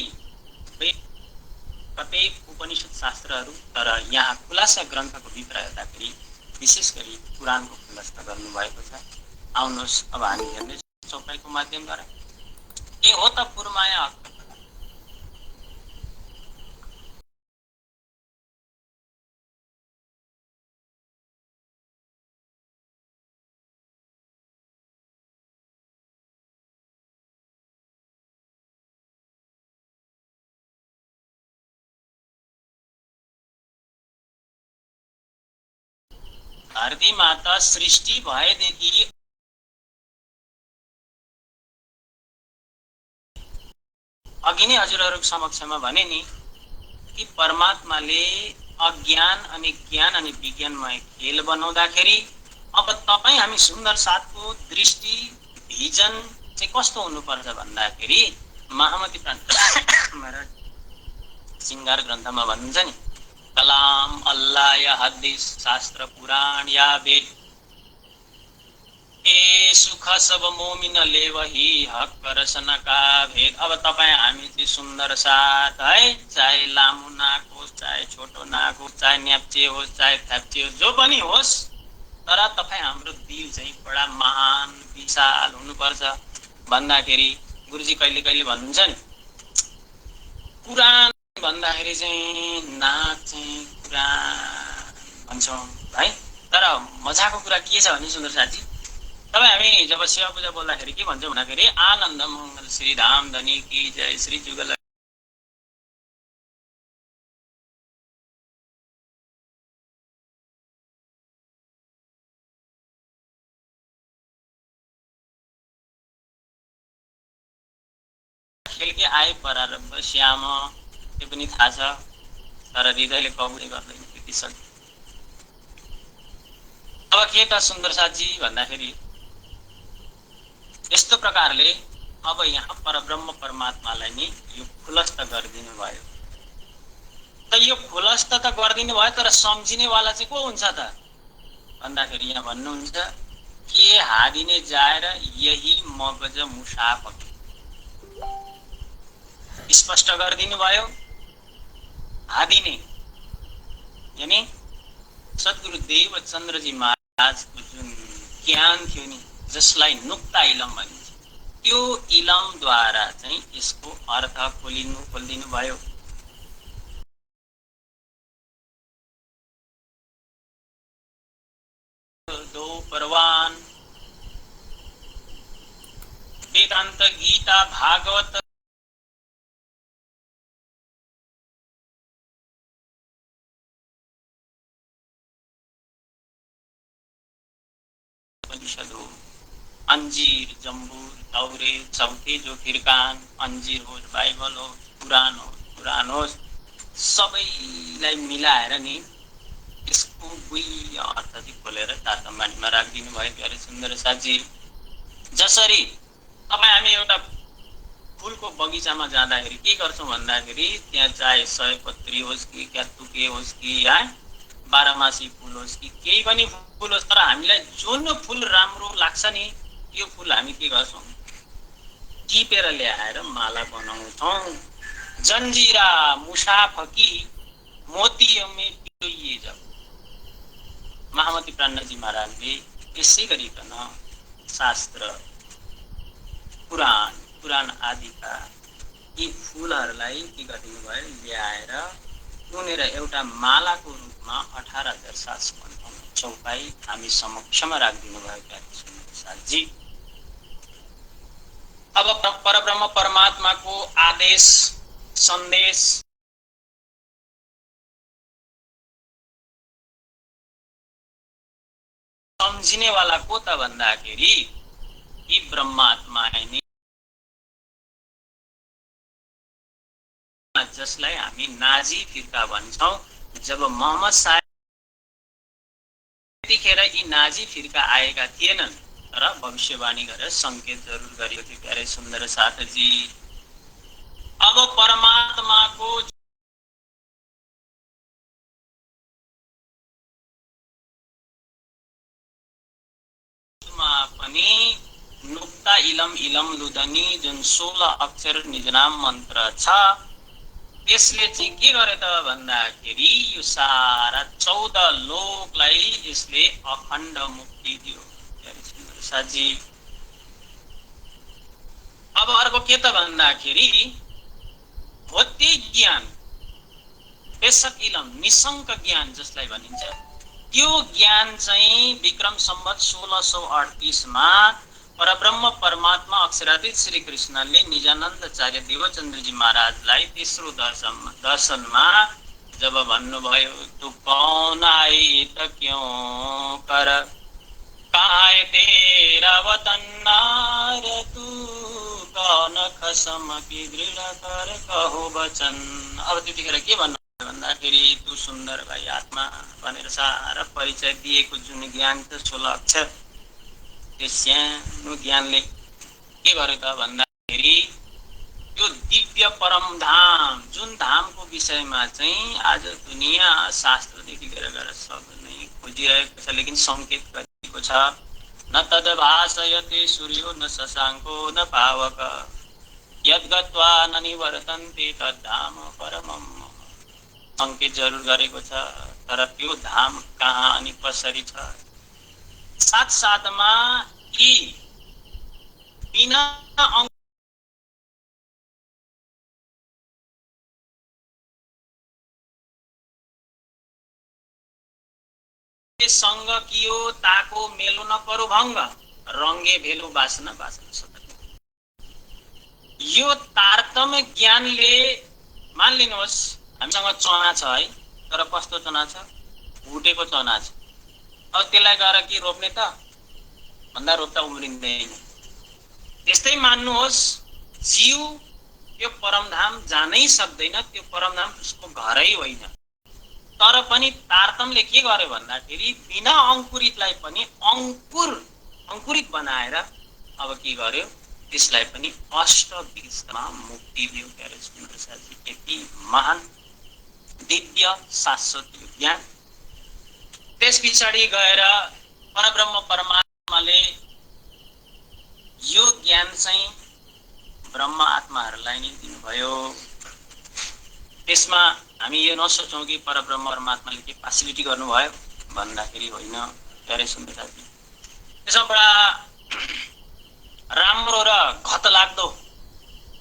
प्रत्येक उपनिषद शास्त्रहरू, तर यहाँ खुलासा ग्रन्थको भित्र हेर्दाखेरि विशेष गरी कुरानको खुलस्त गर्नुभएको छ। आउनुहोस् अब हामी हेर्ने चौपाईको माध्यमद्वारा के हो त पुरमाया। धरती माता सृष्टि भएदेखि अघि नै हजुरहरूको समक्षमा भने नि कि परमात्माले अज्ञान अनि ज्ञान अनि विज्ञानमय खेल बनाउँदाखेरि अब तपाईँ हामी सुन्दर साथको दृष्टि भिजन चाहिँ कस्तो हुनुपर्छ भन्दाखेरि महामती प्राण महाराज सिंगार ग्रन्थमा भन्नुहुन्छ नि, कलाम अल्लाह या हदीस शास्त्र पुराण या वेद ए सुख सब मोमिन ले वही हक रसन का भेद। अब तपाईँ हामी चाहिँ सुन्दर साथ है, चाहे लामो नाक होस्, चाहे छोटो नाक होस्, चाहे न्याप्चे होस्, चाहे थ्याप्चे होस्, जो पनि होस्, तर तपाईँ हाम्रो दिल चाहिँ बडा महान विशाल हुनुपर्छ भन्दाखेरि गुरुजी कहिले कहिले भन्नुहुन्छ नि, पुराण भन्दाखेरि चाहिँ नाक चाहिँ पुराण भन्छौँ है। तर मजाको कुरा के छ भने सुन्दर साथी, तपाईँ हामी जब सेवा पूजा बोल्दाखेरि के भन्छौँ भन्दाखेरि आनन्द मङ्गल श्री धाम धनी की जय श्री जुगल खेलकै आए परारम्भ श्याम, त्यो पनि थाहा छ, तर हृदयले कबुलै गर्दैन त्यति सक्यो। अब के त सुन्दर साथी भन्दाखेरि यस्तो प्रकारले अब यहाँ परब्रह्म परमात्मालाई नि यो खुलस्त गरिदिनु भयो। त यो खुलस्त त गरिदिनु भयो, तर सम्झिनेवाला चाहिँ को हुन्छ त भन्दाखेरि यहाँ भन्नुहुन्छ के हादिने जाएर यही मगज मुसाफक, स्पष्ट गरिदिनु भयो। हादिने यानी सद्गुरु देव चन्द्रजी महाराजको जुन ज्ञान थियो नि, जसलाई नुक्ता इलम भनिन्छ, त्यो इलमद्वारा चाहिँ यसको अर्थ खोलिदिनु भयो। दो परवान वेदांत गीता भागवत उपनिषदों, अंजीर जम्बूर तौरे चौथे जो फिरकान, अंजीर होस् बाइबल हो कुरान होस्, सबैलाई मिलाएर नि यसको गुह्य अर्थ चाहिँ खोलेर तातम्बानीमा राखिदिनु भयो। प्यारे सुन्दर साथी, जसरी तपाईँ हामी एउटा फुलको बगैँचामा जाँदाखेरि के गर्छौँ भन्दाखेरि त्यहाँ चाहे सयपत्री होस् कि क्यातुके होस् कि है बाह्रमासी फुल होस् कि केही पनि फुल होस्, तर हामीलाई जुन फुल राम्रो लाग्छ नि त्यो फुल हामी के गर्छौँ, टिपेर ल्याएर माला बनाउँछौँ। जन्जिरा मुसाफकी मोतियमे पिरोइए जब, महामती प्राणजी महाराजले यसै गरिकन शास्त्र पुराण आदिका यी फुलहरूलाई के गरिदिनु भयो, ल्याएर उनेर एउटा मालाको रूपमा 18,755 चौपाई हामी समक्षमा राखिदिनु भयो। साथी, अब परब्रह्म परमात्माको आदेश सन्देश सम्झिने वाला को त भन्दाखेरि यी ब्रह्मात्मा नै, जसलाई हामी नाजी फिर्का भन्छौँ। जब मोहम्मद साहेब त्यतिखेर यी नाजी फिर्का आएका थिएनन्, तर भविष्यवाणी गरेर संकेत जरुर गरेको थियो। प्यारे सुन्दर साथजी, अब परमात्माको पनि नुक्ता इलम लुदनी जुन 16 अक्षर निजनाम मन्त्र छ, त्यसले चाहिँ के गरे त भन्दाखेरि यो सारा 14 लोकलाई यसले अखण्ड मुक्ति दियो। साथी, अब अर्को के त भन्दाखेरि भौतिक ज्ञान बेसक इलम निशंक ज्ञान जसलाई भनिन्छ, त्यो ज्ञान चाहिँ विक्रम सम्वत 1638 मा परब्रह्म परमात्मा अक्षरातीत श्री कृष्णले निजानन्दचार्य देवचन्द्रजी महाराजलाई तेस्रो दर्शनमा जब भन्नुभयो, तू कौन आई त क्यों कर कहाँ तेरा वतन नार, तू कौन खसम की दृढ़ कर कहो वचन। अब त्यतिखेर के भन्नु भन्दाखेरि तु सुन्दर भाइ आत्मा भनेर सारा परिचय दिएको जुन ज्ञान छ 16 अक्षर, त्यो सानो ज्ञानले के गर्यो त भन्दाखेरि यो दिव्य परम धाम जुन धामको विषयमा चाहिँ आज दुनिया शास्त्रदेखि लिएर गएर सब नै खोजिरहेको छ, लेकिन संकेत गरिएको छ। न तद भासयते सूर्यो न शशाङ्को न पावक यद्गत्वा न निवर्तन्ते तद्धाम परमम्। संकेत जरुर गरेको छ, तर त्यो धाम कहाँ अनि कसरी छ, साथ साथमा यी बिना संग कियो ताको मेलो न परो भङ्ग रङ्गे भेलो बासना बासना सतत। यो तारतम्य ज्ञानले मानिलिनुहोस् हामीसँग चना छ है, तर कस्तो चना छ, भुटेको चना छ। अब त्यसलाई गएर के रोप्ने त भन्दा रोप्दा उम्रिँदैन। त्यस्तै मान्नुहोस् जीव त्यो परमधाम जानै सक्दैन, त्यो परमधाम उसको घरै होइन। तर पनि तारतम्यले के गर्यो भन्दाखेरि बिना अंकुरितलाई पनि अंकुरित बनाएर अब के गर्यो, त्यसलाई पनि अष्टबीजमा मुक्ति दियो। यति महान दिव्य शाश्वत ज्ञान। त्यस पछाडि गएर परब्रह्म परमात्माले यो ज्ञान चाहिँ ब्रह्म आत्माहरूलाई नै दिनुभयो। त्यसमा हामी यो नसोचौं कि परब्रह्म परमात्माले के फेसिलिटी गर्नुभयो भन्दाखेरि होइन। धेरै सुन्दर साथी, त्यसमा बडा राम्रो र घतलाग्दो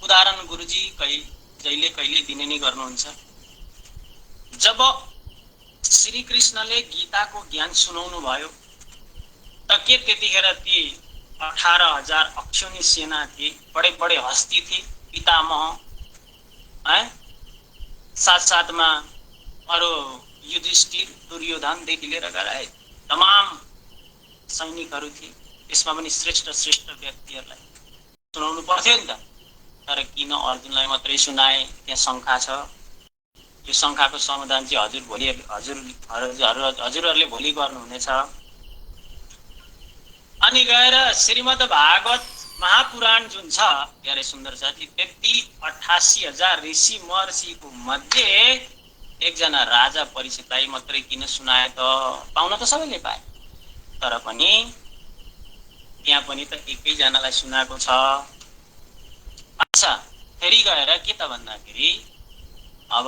उदाहरण गुरुजी जहिले कहिले दिने नै गर्नुहुन्छ। जब श्री कृष्णले गीताको ज्ञान सुनाउनु भयो त के त्यतिखेर ती 18,000 अक्षौणी सेना थिए, बडे बडे हस्ती थिए, पितामह साथ साथमा अरू युधिष्ठिर दुर्योधनदेखि लिएर गएर तमाम सैनिकहरू थिए। त्यसमा पनि श्रेष्ठ व्यक्तिहरूलाई सुनाउनु पर्थ्यो नि त। तर किन अर्जुनलाई मात्रै सुनाए? त्यहाँ शङ्का छ। यो शङ्काको समाधान चाहिँ हजुरहरूले भोलि गर्नुहुनेछ। अनि गएर श्रीमद् भागवत महापुराण जुन छ धेरै सुन्दर छ, त्यति 88,000 ऋषि महर्षिको मध्ये एकजना राजा परीक्षितलाई मात्रै किन सुनाए त? पाउन त सबैले पाए, तर पनि त्यहाँ पनि त एकैजनालाई सुनाएको छ। अच्छा, फेरि गएर के त भन्दाखेरि अब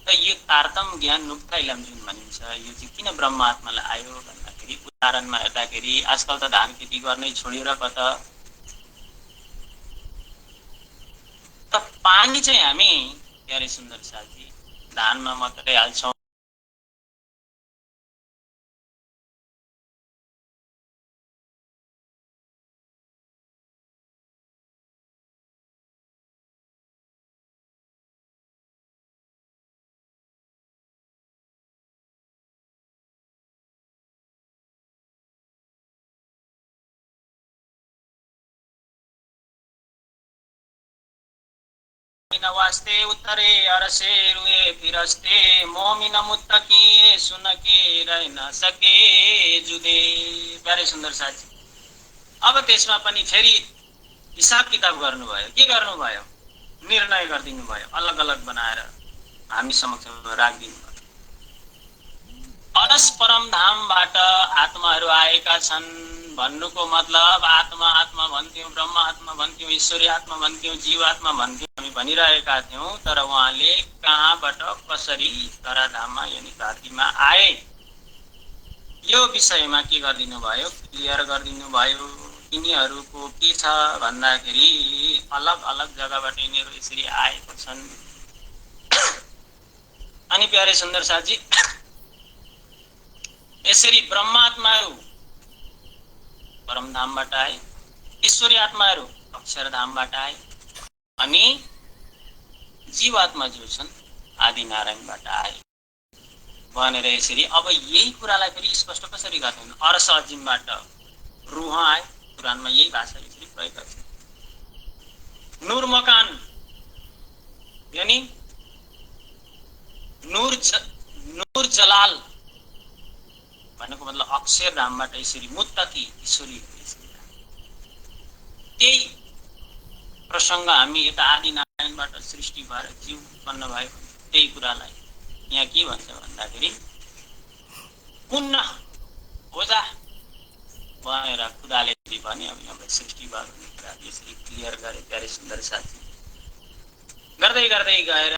त यो तारतम्य ज्ञान नुक्ता इलाम जुन भनिन्छ, यो चाहिँ किन ब्रह्म आत्मालाई आयो भन्दाखेरि उदाहरणमा हेर्दाखेरि आजकल त धान खेती गर्नै छोड्यो र कता त पानी चाहिँ हामी धेरै सुन्दर साथी धानमा मात्रै हाल्छौँ। वास्ते उत्तरे अरसे रुए फिरस्ते मोमिन मुत्तकी सुनके रह न सके जुदे। प्यारे सुन्दर साथी, अब त्यसमा पनि फेरि हिसाब किताब गर्नुभयो। के गर्नुभयो? निर्णय गरिदिनु भयो, अलग अलग बनाएर हामी समक्ष राखिदिनु भयो। अरस परम धामबाट आत्माहरू आएका छन् भन्नुको मतलब आत्मा आत्मा भन्थ्यौं, ब्रह्म आत्मा भन्थ्यौं, ईश्वरी आत्मा भन्थ्यौं, जीव आत्मा भन्थ्यौं, हामी भनिरहेका थियौं। तर उहाँले कहाँबाट कसरी धराधाममा यानी धरतीमा आए यो विषयमा के गरिदिनु भयो? क्लियर गरिदिनु भयो। यिनीहरूको के छ भन्दाखेरि अलग अलग जग्गाबाट यिनीहरू यसरी आएको छन्। अनि प्यारे सुन्दर साथी, यसरी ब्रह्मात्माहरू परमधामबाट आए, ईश्वरी आत्माहरू अक्षरधामबाट आए, अनि जीवात्मा जो छन् आदि नारायणबाट आए भनेर यसरी। अब यही कुरालाई फेरि स्पष्ट कसरी गर्दैन? अर्स अजिमबाट रूह आए, कुरानमा यही भाषा यसरी प्रयोग गर्छ। नूर मकान यानी नूर जलाल भनेको मतलब अक्षरधामबाट यसरी मुत्तकी ईश्वरी त्यही प्रसंग हामी यता आदिनारायणबाट सृष्टि भएर जीव उत्पन्न भएको त्यही कुरालाई यहाँ के भन्छ भन्दाखेरि पुनः हो जा भनेर खुदाले भने अब यहाँ सृष्टि भएको कुरा यसरी क्लियर गरे प्यारे सुन्दर साथी गर्दै गर्दै गएर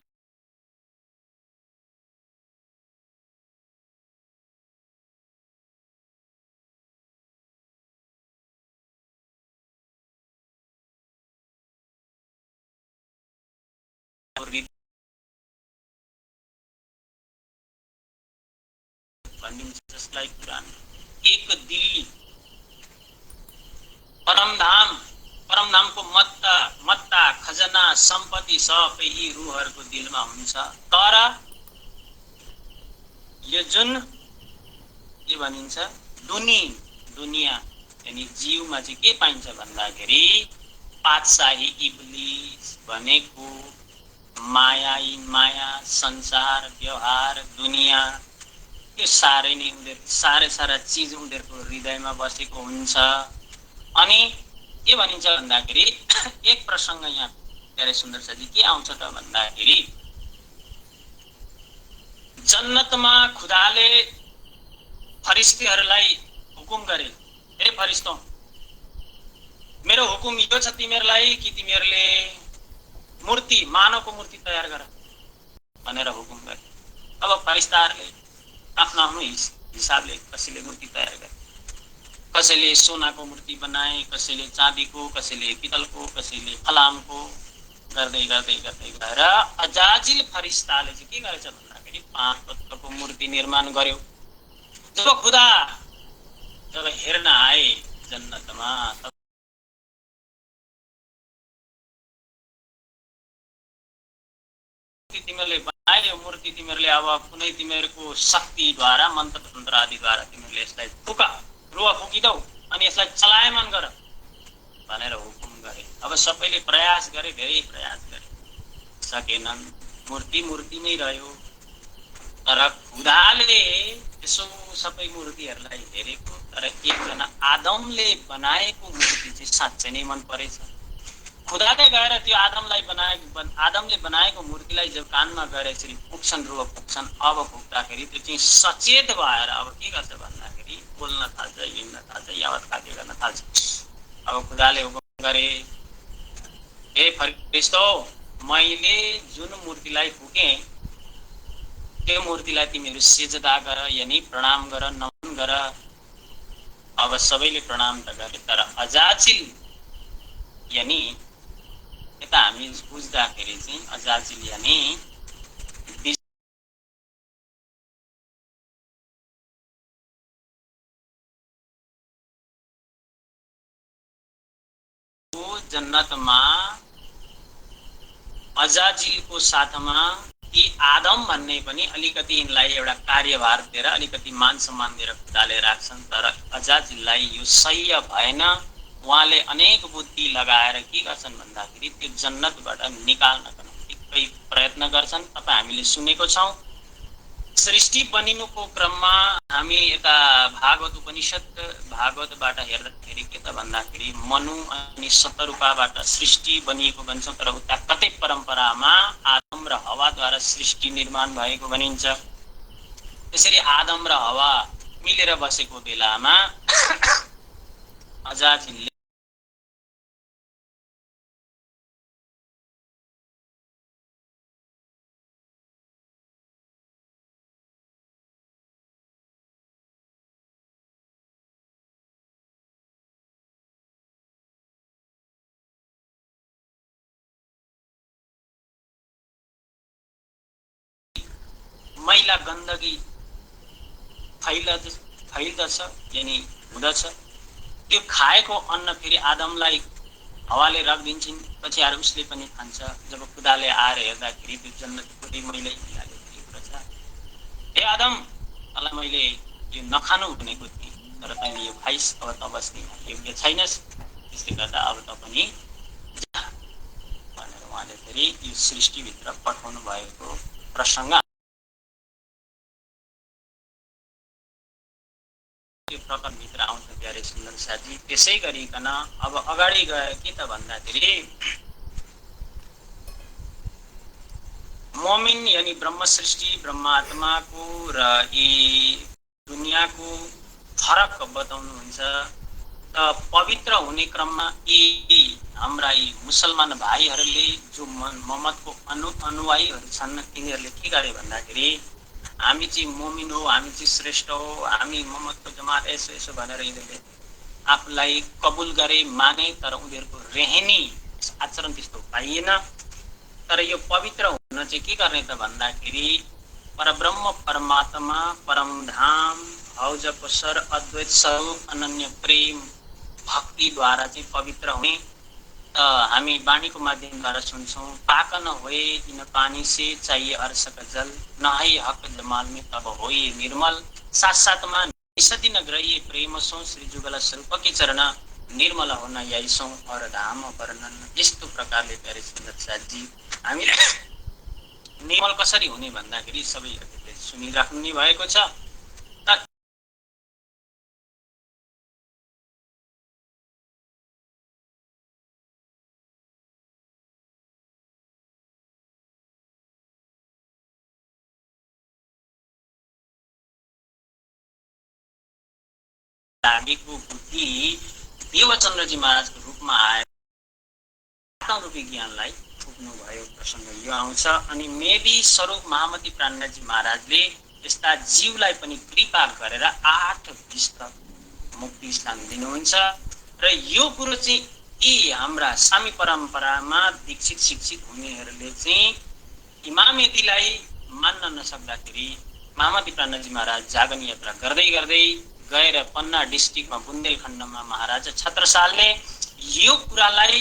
जसलाई कुरान एक दिल्ली परमधामको मत्ता खजना सम्पत्ति सबै यी रूहहरूको दिलमा हुन्छ। तर यो जुन के भनिन्छ दुनिया यानी जीवमा चाहिँ के पाइन्छ भन्दाखेरि पातशाही इब्लिस भनेको माया संसार व्यवहार दुनिया यो सारै नै सारा चीज उनीहरूको हृदयमा बसेको हुन्छ। अनि के भनिन्छ भन्दाखेरि एक प्रसंग यहाँ प्यारे सुन्दर साथी के आउँछ त भन्दाखेरि जन्नतमा खुदाले फरिस्तीहरूलाई हुकुम गरे, हे फरिस्तो मेरो हुकुम यो छ तिमीहरूलाई कि तिमीहरूले मूर्ति मानवको मूर्ति तयार गर भनेर हुकुम गरे। अब फरिस्ताहरूले आफ्नो आफ्नो हिसाबले कसैले मूर्ति तयार गरे, कसैले सोनाको मूर्ति बनाए, कसैले चाँदीको, कसैले पितलको, कसैले फलामको गर्दै गर्दै गर्दै गएर अजाजिल फरिस्ताले चाहिँ के गरेछ भन्दाखेरि 5 पत्थरको मूर्ति निर्माण गर्यो। जब खुदा हेर्न आए जन्नतमा तिमीहरूले बनायो मूर्ति तिमीहरूले अब कुनै तिमीहरूको शक्तिद्वारा मन्त्र तन्त्र आदिद्वारा तिमीहरूले यसलाई रुवा फुकिदौ अनि यसलाई चलायमान गर भनेर हुकुम गरे। अब सबैले प्रयास गरे, धेरै प्रयास गरे, सकेनन्, मूर्ति नै रह्यो। तर खुदाले यसो सबै मूर्तिहरूलाई हेरेको, तर एकजना आदमले बनाएको मूर्ति चाहिँ साँच्चै नै मन परेछ। खुदाले गएर त्यो आदमले बनाएको मूर्तिलाई जब कानमा गएर यसरी पुग्छन्, अब पुग्दाखेरि त्यो चाहिँ सचेत भएर अब के गर्छ भन्दाखेरि बोल्न थाल्छ, हिँड्न थाल्छ, यावत कार्य गर्न थाल्छ। अब खुदाले हुकुम गरे, हे फरिस्तो मैले जुन मूर्तिलाई फुके त्यो मूर्तिलाई तिमीहरू सिजदा गर, यानी प्रणाम गर, नमन गर। अब सबैले प्रणाम त गरे, तर अजाजिल यानी यता हामी बुझ्दाखेरि चाहिँ अजाजिल यानी जन्नतमा अजाजिलको साथमा ती आदम भन्ने पनि अलिकति यिनलाई एउटा कार्यभार दिएर अलिकति मान सम्मान दिएर खुदाले राख्छन्। तर अजाजिललाई यो सह्य भएन। उहाँले अनेक बुद्धि लगाएर के गर्छन् भन्दाखेरि त्यो जन्नतबाट निकाल्नका निकै प्रयत्न गर्छन्। तपाईँ हामीले सुनेको छौँ सृष्टि बनिनुको क्रममा हामी यता भागवतबाट हेर्दाखेरि के त भन्दाखेरि मनु अनि शतरूपाबाट सृष्टि बनिएको भन्छौँ। तर उता कतै परम्परामा आदम र हवाद्वारा सृष्टि निर्माण भएको भनिन्छ। त्यसरी आदम र हवा मिलेर बसेको बेलामा अजाजिलले मैला गन्दगी फैल्दछ यानी हुँदछ। त्यो खाएको अन्न फेरि आदमलाई हवाले राखिदिन्छन्, पछि आएर उसले पनि खान्छ। जब खुदाले आएर हेर्दाखेरि त्यो जन्नतको मैलै मिलाएको छ। हे आदम तँलाई मैले यो नखानु भनेको थिएँ, तर तैँले यो खाइस्, अब त बस्ने योग्य छैनस्, त्यसले गर्दा अब त पनि जा भनेर उहाँले फेरि यो सृष्टिभित्र पठाउनु भएको प्रसङ्ग प्रकरणभित्र आउँछ प्यारे सुन्दर साथी। त्यसै गरिकन अब अगाडि गए के त भन्दाखेरि मोमिन यानी ब्रह्म सृष्टि ब्रह्मात्माको र यी दुनियाँको फरक बताउनुहुन्छ। पवित्र हुने क्रममा यी हाम्रा यी मुसलमान भाइहरूले जो मोहम्मदको अनुयायीहरू छन् तिनीहरूले के गरे भन्दाखेरि हामी चाहिँ मोमिन हो, हामी चाहिँ श्रेष्ठ हो, हामी मोहम्मदको जमात यसो यसो भनेर यिनीहरूले आफूलाई कबुल गरे माने। तर उनीहरूको रेहनी आचरण त्यस्तो पाइएन। तर यो पवित्र हुन चाहिँ के गर्ने त भन्दाखेरि परब्रह्म परमात्मा परमधाम भौजपसर अद्वैत स्वरूप अनन्य प्रेम भक्तिद्वारा चाहिँ पवित्र हुने। हामी वाणीको माध्यमद्वारा सुन्छौँ, पाक न होए इन पानी से चाहिए अर्श का जल, नहाई हक जमाल में तब होए निर्मल, साथ साथमा निसति न ग्रहिए प्रेम सो श्री जुगल स्वरूप के चरण निर्मल हुन याइसौँ और धाम वर्णन। यस्तो प्रकारले प्यारे सुन्दर साथी हामीले निर्मल कसरी हुने भन्दाखेरि सबैहरूले सुनिराख्नु नै भएको छ। लागेको बुद्धि देवचन्द्रजी महाराजको रूपमा आएर रूपी ज्ञानलाई पुग्नु भयो प्रसङ्ग यो आउँछ। अनि मेबी स्वरूप महामती प्राणनाथजी महाराजले यस्ता जीवलाई पनि कृपा गरेर 8 विष्ट मुक्ति स्थान दिनुहुन्छ। र यो कुरो चाहिँ यी हाम्रा सामी परम्परामा दीक्षित शिक्षित हुनेहरूले चाहिँ इमामेतीलाई मान्न नसक्दाखेरि महामती प्राणनाथजी महाराज जागरण यात्रा गर्दै गर्दै गएर पन्ना डिस्ट्रिक्टमा बुन्देलखण्डमा महाराजा छत्रसालले यो कुरालाई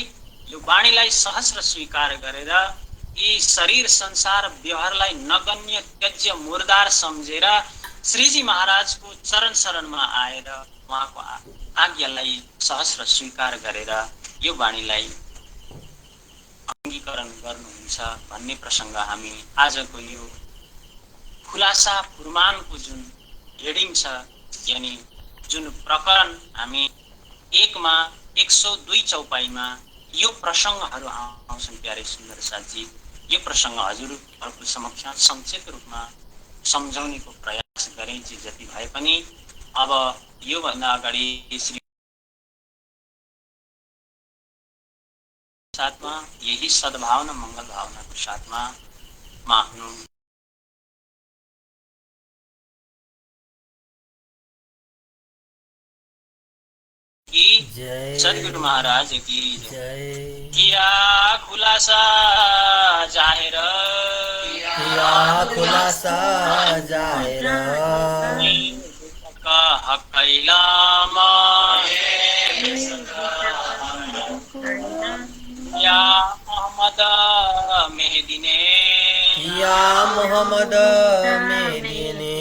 यो वाणीलाई सहस्र स्वीकार गरेर यी शरीर संसार व्यवहारलाई नगण्य त्यज्य मुर्दार सम्झेर श्रीजी महाराजको चरण शरणमा आएर उहाँको आज्ञालाई सहस्र स्वीकार गरेर यो वाणीलाई अङ्गीकरण गर्नुहुन्छ भन्ने प्रसङ्ग हामी आजको यो खुलासा फुर्मानको जुन हेडिङ छ यानी जुन प्रकरण हामी 1 मा 102 चौपाईमा यो प्रसङ्गहरू आउँछन् प्यारे सुन्दर साथी। यो प्रसङ्ग हजुरहरूको समक्ष संक्षिप्त रूपमा सम्झाउनेको प्रयास गरेँ چې जति भए पनि अब यो भन्दा अगाडि श्री साथमा यही सद्भावना मंगल भावनाको साथमा म आफ्नो जय सद्गुरु महाराज की जय। किया खुलासा जाहिर किया खुलासा जाहिर का कैलामा या मोहम्मद मेहदी ने या मोहम्मद मेहदी ने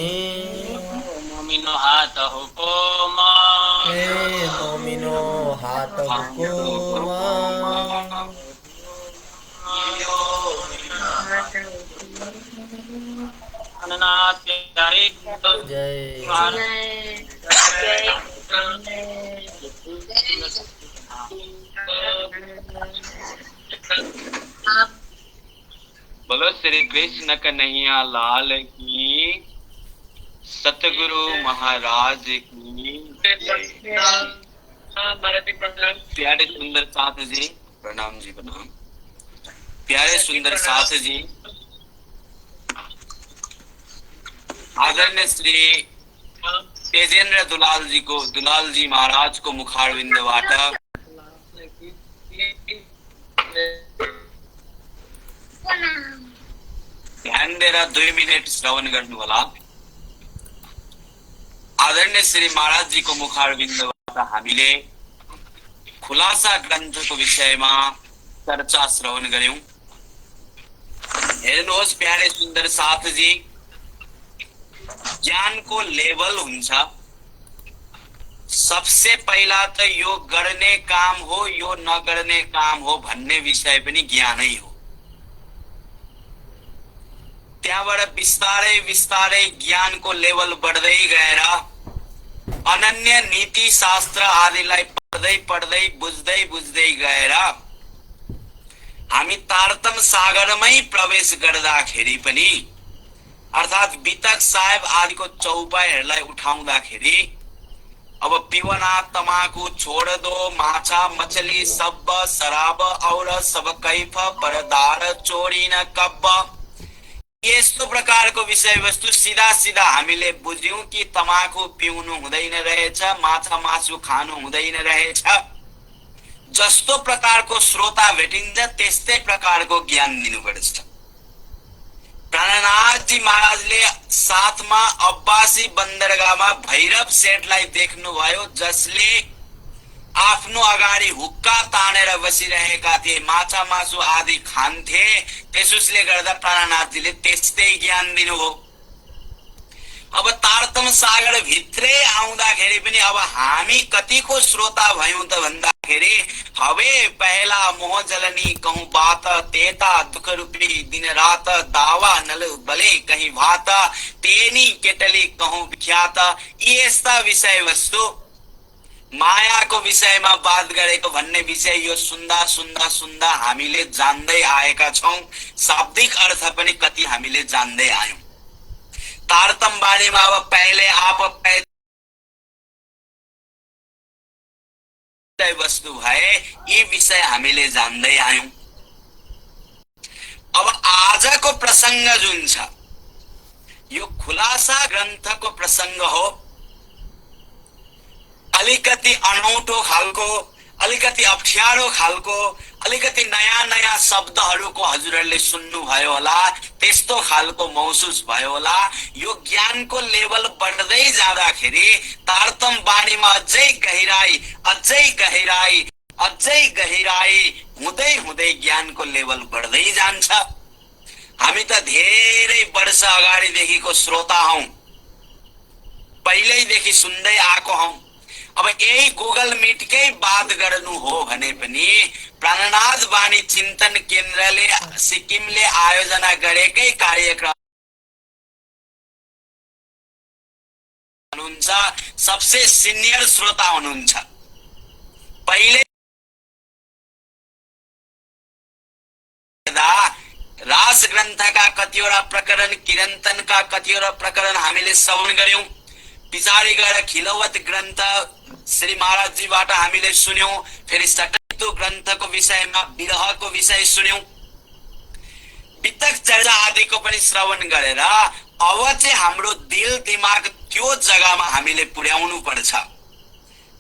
मोमिनो हाथ हुकुमा मोमिनो हाथ हुकुमा अननाथ प्यारे जय बोलो श्री कृष्ण कन्हैया लाल की, सतगुरु महाराज की। प्यारे सुंदर साथ जी प्रणाम जी प्रणाम। प्यारे सुंदर साथ जी आदरणीय श्री तेजेंद्र दुलाल जी महाराज को मुखारविन्दबाट ध्यान दिएर 2 मिनट श्रवण गर्नु होला। आदरणीय श्री महाराज जी को मुखारविन्दबाट हामीले खुलासा ग्रन्थको विषयमा चर्चा श्रवण गर्यौं। हेर्नुहोस् प्यारे सुन्दर साथ जी, ज्ञान को लेवल हुन्छ। सबसे पहिला त यो गर्ने काम हो यो नगर्ने काम हो भन्ने विषय पनि ज्ञानै हो। त्यहाँबाट बिस्तारै बिस्तारै ज्ञानको लेभल बढ्दै गएर अनन्य नीति शास्त्र आदिलाई पढ्दै पढ्दै बुझ्दै बुझ्दै गएर हामी तारतम सागरमै प्रवेश गर्दाखेरि पनि अर्थात वितक साहेब आदिको चौपाईहरूलाई उठाउँदाखेरि अब पिवना तमाकू छोड़ दो, माछा मछली सब शराब और सब कैफ परदार चोरी न कब्ब, यस्तो प्रकारको विषय वस्तु सीधा सीधा हामीले बुझ्यौं कि तमाकू पिउनु हुँदैन रहेछ, माछा मासु खानु हुँदैन रहेछ। जस्तो प्रकारको श्रोता भेटिन्छ त्यस्तै प्रकारको ज्ञान दिनुपर्छ। प्राणनाथ जी महाराजले साथमा अब्बासी बन्दरगाहमा भैरव सेठलाई देख्नुभयो, जसले आफ्नो अगाडि हुक्का तानेर बसिरहेका थिए, माछा मासु आदि खान्थे। त्यसुसले गर्दा प्राणनाथजीले त्यस्तै ज्ञान दिनुभयो। अब तारतम सागर भित्रै आउँदाखेरि पनि अब हामी कतिको श्रोता भयौं त भन्दाखेरि हवे पहला मोह जलनी कहूं बात, तेता दुख रूपी दिन रात, दावा नल बले कहीं भात, तेनी केटली कहूं विख्यात। यस्ता विषय वस्तु मायाको विषयमा बात गरेको भन्ने विषय यो सुन्दा सुन्दा सुन्दा हामीले जान्दै आएका छौं। शाब्दिक अर्थ पनि कति हामीले जान्दै आयौं। तारतम बाणीमा अब पहले आप वस्तु भए यी विषय हामीले जान्दै आयौं। अब आजको प्रसंग जुन छ यो खुलासा ग्रन्थको प्रसंग हो। अलिकति अनौठो खालको, अलिकति अप्ठ्यारो खालको, अलिकति नयाँ नयाँ शब्दहरूको हजुरहरूले सुन्नुभयो होला, त्यस्तो खालको महसुस भयो होला। यो ज्ञानको लेभल बढ्दै जाँदाखेरि तारतम बाणीमा अझै गहिराई, अझै गहिराई, अझै गहिराई हुँदै हुँदै ज्ञानको लेभल बढ्दै जान्छ। हामी त धेरै वर्ष अगाडिदेखिको श्रोता हौं, पहिल्यैदेखि सुन्दै आएको हौं। अब यही गुगल मिटकै बात गर्नु हो भने पनि प्राणनाथ वाणी चिन्तन केन्द्रले सिक्किमले आयोजना गरेकै कार्यक्रम हुनुहुन्छ। सबसे सिनियर श्रोता हुनुहुन्छ। पहिले रास ग्रन्थका कतिवटा प्रकरण, किरन्तनका कतिवटा प्रकरण हामीले श्रवण गर्यौं। पछाडि गएर खिलवत ग्रन्थ श्री महाराजजीबाट हामीले सुन्यौं। फेरि सटतु ग्रन्थको विषयमा विरहको विषय सुन्यौं। वितक चर्चा आदिको पनि श्रवण गरेर अब चाहिँ हाम्रो दिल दिमाग त्यो जग्गामा हामीले पुर्याउनु पर्छ।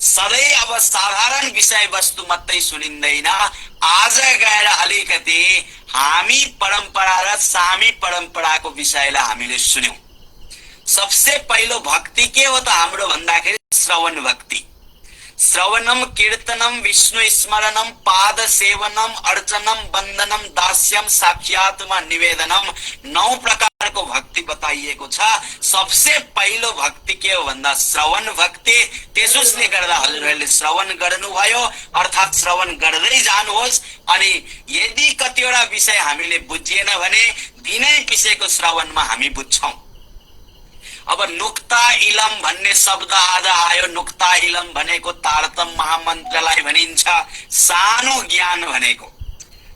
सधैँ अब साधारण विषय वस्तु मात्रै सुनिँदैन। आज गएर अलिकति हामी परम्परा र सामी परम्पराको विषयलाई हामीले सुन्यौं। सबसे पहिलो भक्ति के हो त हाम्रो भन्दाखेरि श्रवण भक्ति। श्रवणम कीर्तनम विष्णु स्मरणम पाद सेवनम अर्चनम वन्दनम दास्यम साक्षात्मा निवेदनम, 9 प्रकारको भक्ति बताइएको छ। सबसे पहिलो भक्ति के हो भन्दा श्रवण भक्ति। त्यसोस्ले गर्दा हजुरहरूले श्रवण गर्नुभयो अर्थात् श्रवण गर्दै जानुहोस्। अनि यदि कतिवटा विषय हामीले बुझिएन भने दिनै पिछेको श्रवणमा हामी बुझ्छौं। अब नुक्ता इलम भन्ने शब्द आज आयो। नुक्ता इलम भनेको तारतम महामन्त्रलाई भनिन्छ सानो ज्ञान भनेको।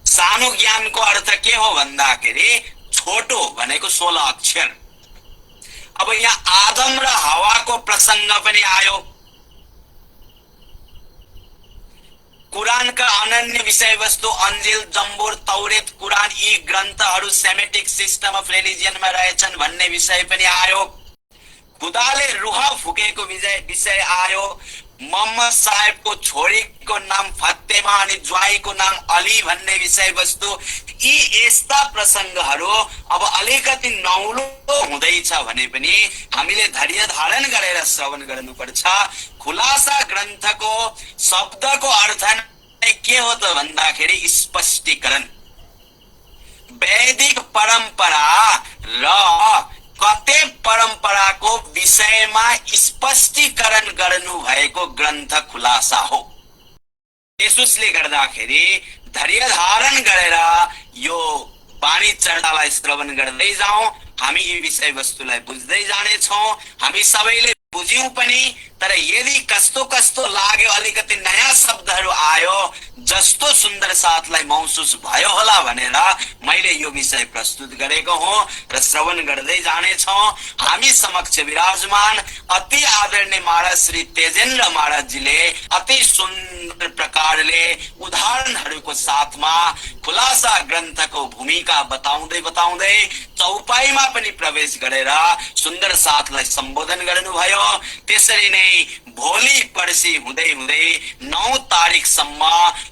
सानो ज्ञानको अर्थ के हो भन्दाखेरि छोटो भनेको 16 अक्षर। अब यहाँ आदम र हवाको प्रसंग पनि आयो। कुरानका अनन्य विषय वस्तु अन्जिल, जम्बुर, तौरेत, कुरान यी ग्रन्थहरू सेमेटिक सिस्टम अफ रिलिजियनमा रहेछन् भन्ने विषय पनि आयो। खुदाले रुह फुकेको विषय आयो। मोहम्मद साहेबको छोरीको नाम फतेमा अनि ज्वाइँको नाम अली भन्ने विषय वस्तु, यी यस्ता प्रसंगहरू अब अलिकति नौलो हुँदैछ भने पनि हामीले धैर्य धारण गरेर श्रवण गर्नुपर्छ। खुलासा ग्रन्थको शब्दको अर्थ के हो त भन्दाखेरि स्पष्टीकरण। वैदिक परम्परा र कते परम्पराको विषयमा स्पष्टीकरण गर्नु भएको ग्रन्थ खुलासा हो। यसुसले गर्दाखेरि धैर्य धारण गरेर यो वाणी चर्चालाई श्रवण गर्दै जाउँ। हामी यी विषय वस्तुलाई बुझ्दै जानेछौँ। हामी सबैले बुझ्यौं पनि तर यदि कस्तो कस्तो लाग्यो, अलिकति नयाँ शब्दहरू आयो, जस्तो सुन्दर साथलाई महसुस भयो होला भनेर मैले यो विषय प्रस्तुत गरेको हुँ र श्रवण गर्दै जानेछौँ। हामी समक्ष विराजमान अति आदरणीय महाराज श्री तेजेन्द्र महाराजजीले अति सुन्दर प्रकारले उदाहरणहरूको साथमा खुलासा ग्रन्थको भूमिका बताउँदै बताउँदै चौपाईमा पनि प्रवेश गरेर सुन्दर साथलाई सम्बोधन गर्नुभयो। त्यसरी नै भोलि पर्सि हुँदै हुँदै 9 तारिकसम्म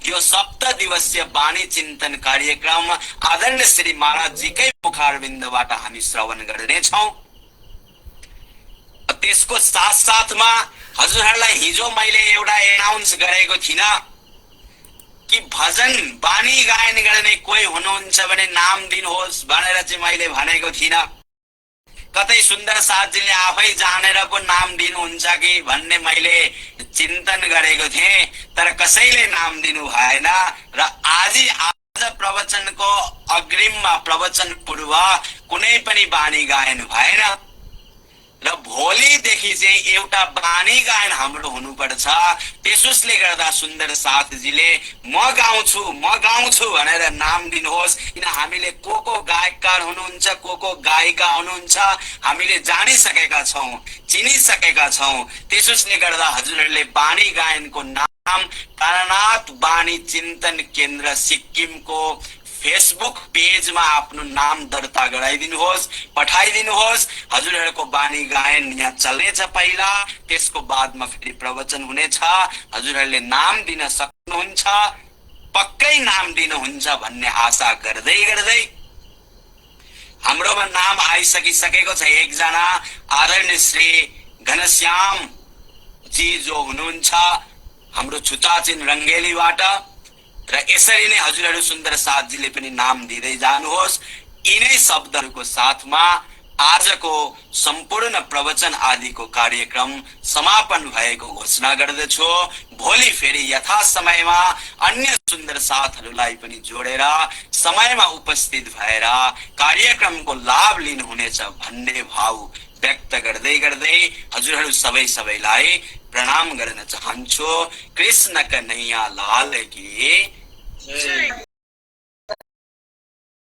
यो 7 दिवसीय वाणी चिन्तन कार्यक्रम आदरणीय श्री महाराजजीकै मुखारविन्दबाट हामी श्रवण गर्नेछौँ। त्यसको साथसाथमा हजुरहरूलाई हिजो मैले एउटा एनाउन्स गरेको थिइनँ कि भजन वाणी गायन गर्ने कोही हुनुहुन्छ भने नाम दिनुहोस् भनेर चाहिँ मैले भनेको थिइनँ। कतै सुन्दर साथजीले आफै जानेर पो नाम दिनुहुन्छ कि भन्ने मैले चिन्तन गरेको थिएँ, तर कसैले नाम दिनु भएन र आज प्रवचनको अग्रिममा प्रवचन पूर्व कुनै पनि वाणी गायन भएन र भोलिदेखि चाहिँ एउटा वाणी गायन हाम्रो हुनुपर्छ। त्यसोस्ले गर्दा सुन्दर साथजीले म गाउँछु भनेर नाम दिनुहोस्। किन हामीले को गायककार हुनुहुन्छ, को गायिका हुनुहुन्छ हामीले जानिसकेका छौँ, चिनिसकेका छौँ। त्यसोस्ले गर्दा हजुरहरूले वाणी गायनको नाम तारानाथ वाणी चिन्तन केन्द्र सिक्किमको फेसबुक पेजमा आफ्नो नाम दर्ता गराइदिनुहोस्, पठाइदिनुहोस्। हजुरहरूको वाणी गायन यहाँ चल्नेछ पहिला, त्यसको बादमा फेरि प्रवचन हुनेछ। हजुरहरूले नाम दिन सक्नुहुन्छ, पक्कै नाम दिनुहुन्छ भन्ने आशा गर्दै गर्दै हाम्रोमा नाम आइसकिसकेको छ। एकजना आदरणीय श्री घनश्याम जी जो हुनुहुन्छ हाम्रो छुचाचिन रङ्गेलीबाट, र यसरी नै हजुरहरू सुन्दर साथजीले पनि नाम दिँदै जानुहोस्। यिनै शब्दहरूको साथमा आजको सम्पूर्ण प्रवचन आदिको कार्यक्रम समापन भएको घोषणा गर्दछु। भोलि फेरि यथा समयमा अन्य सुन्दर साथहरूलाई पनि जोडेर समयमा उपस्थित भएर कार्यक्रमको लाभ लिनुहुनेछ भन्ने भाव व्यक्त गर्दै गर्दै हजुरहरू सबैलाई प्रणाम गर्न चाहन्छु। कृष्ण कन्हैया लाल की जय।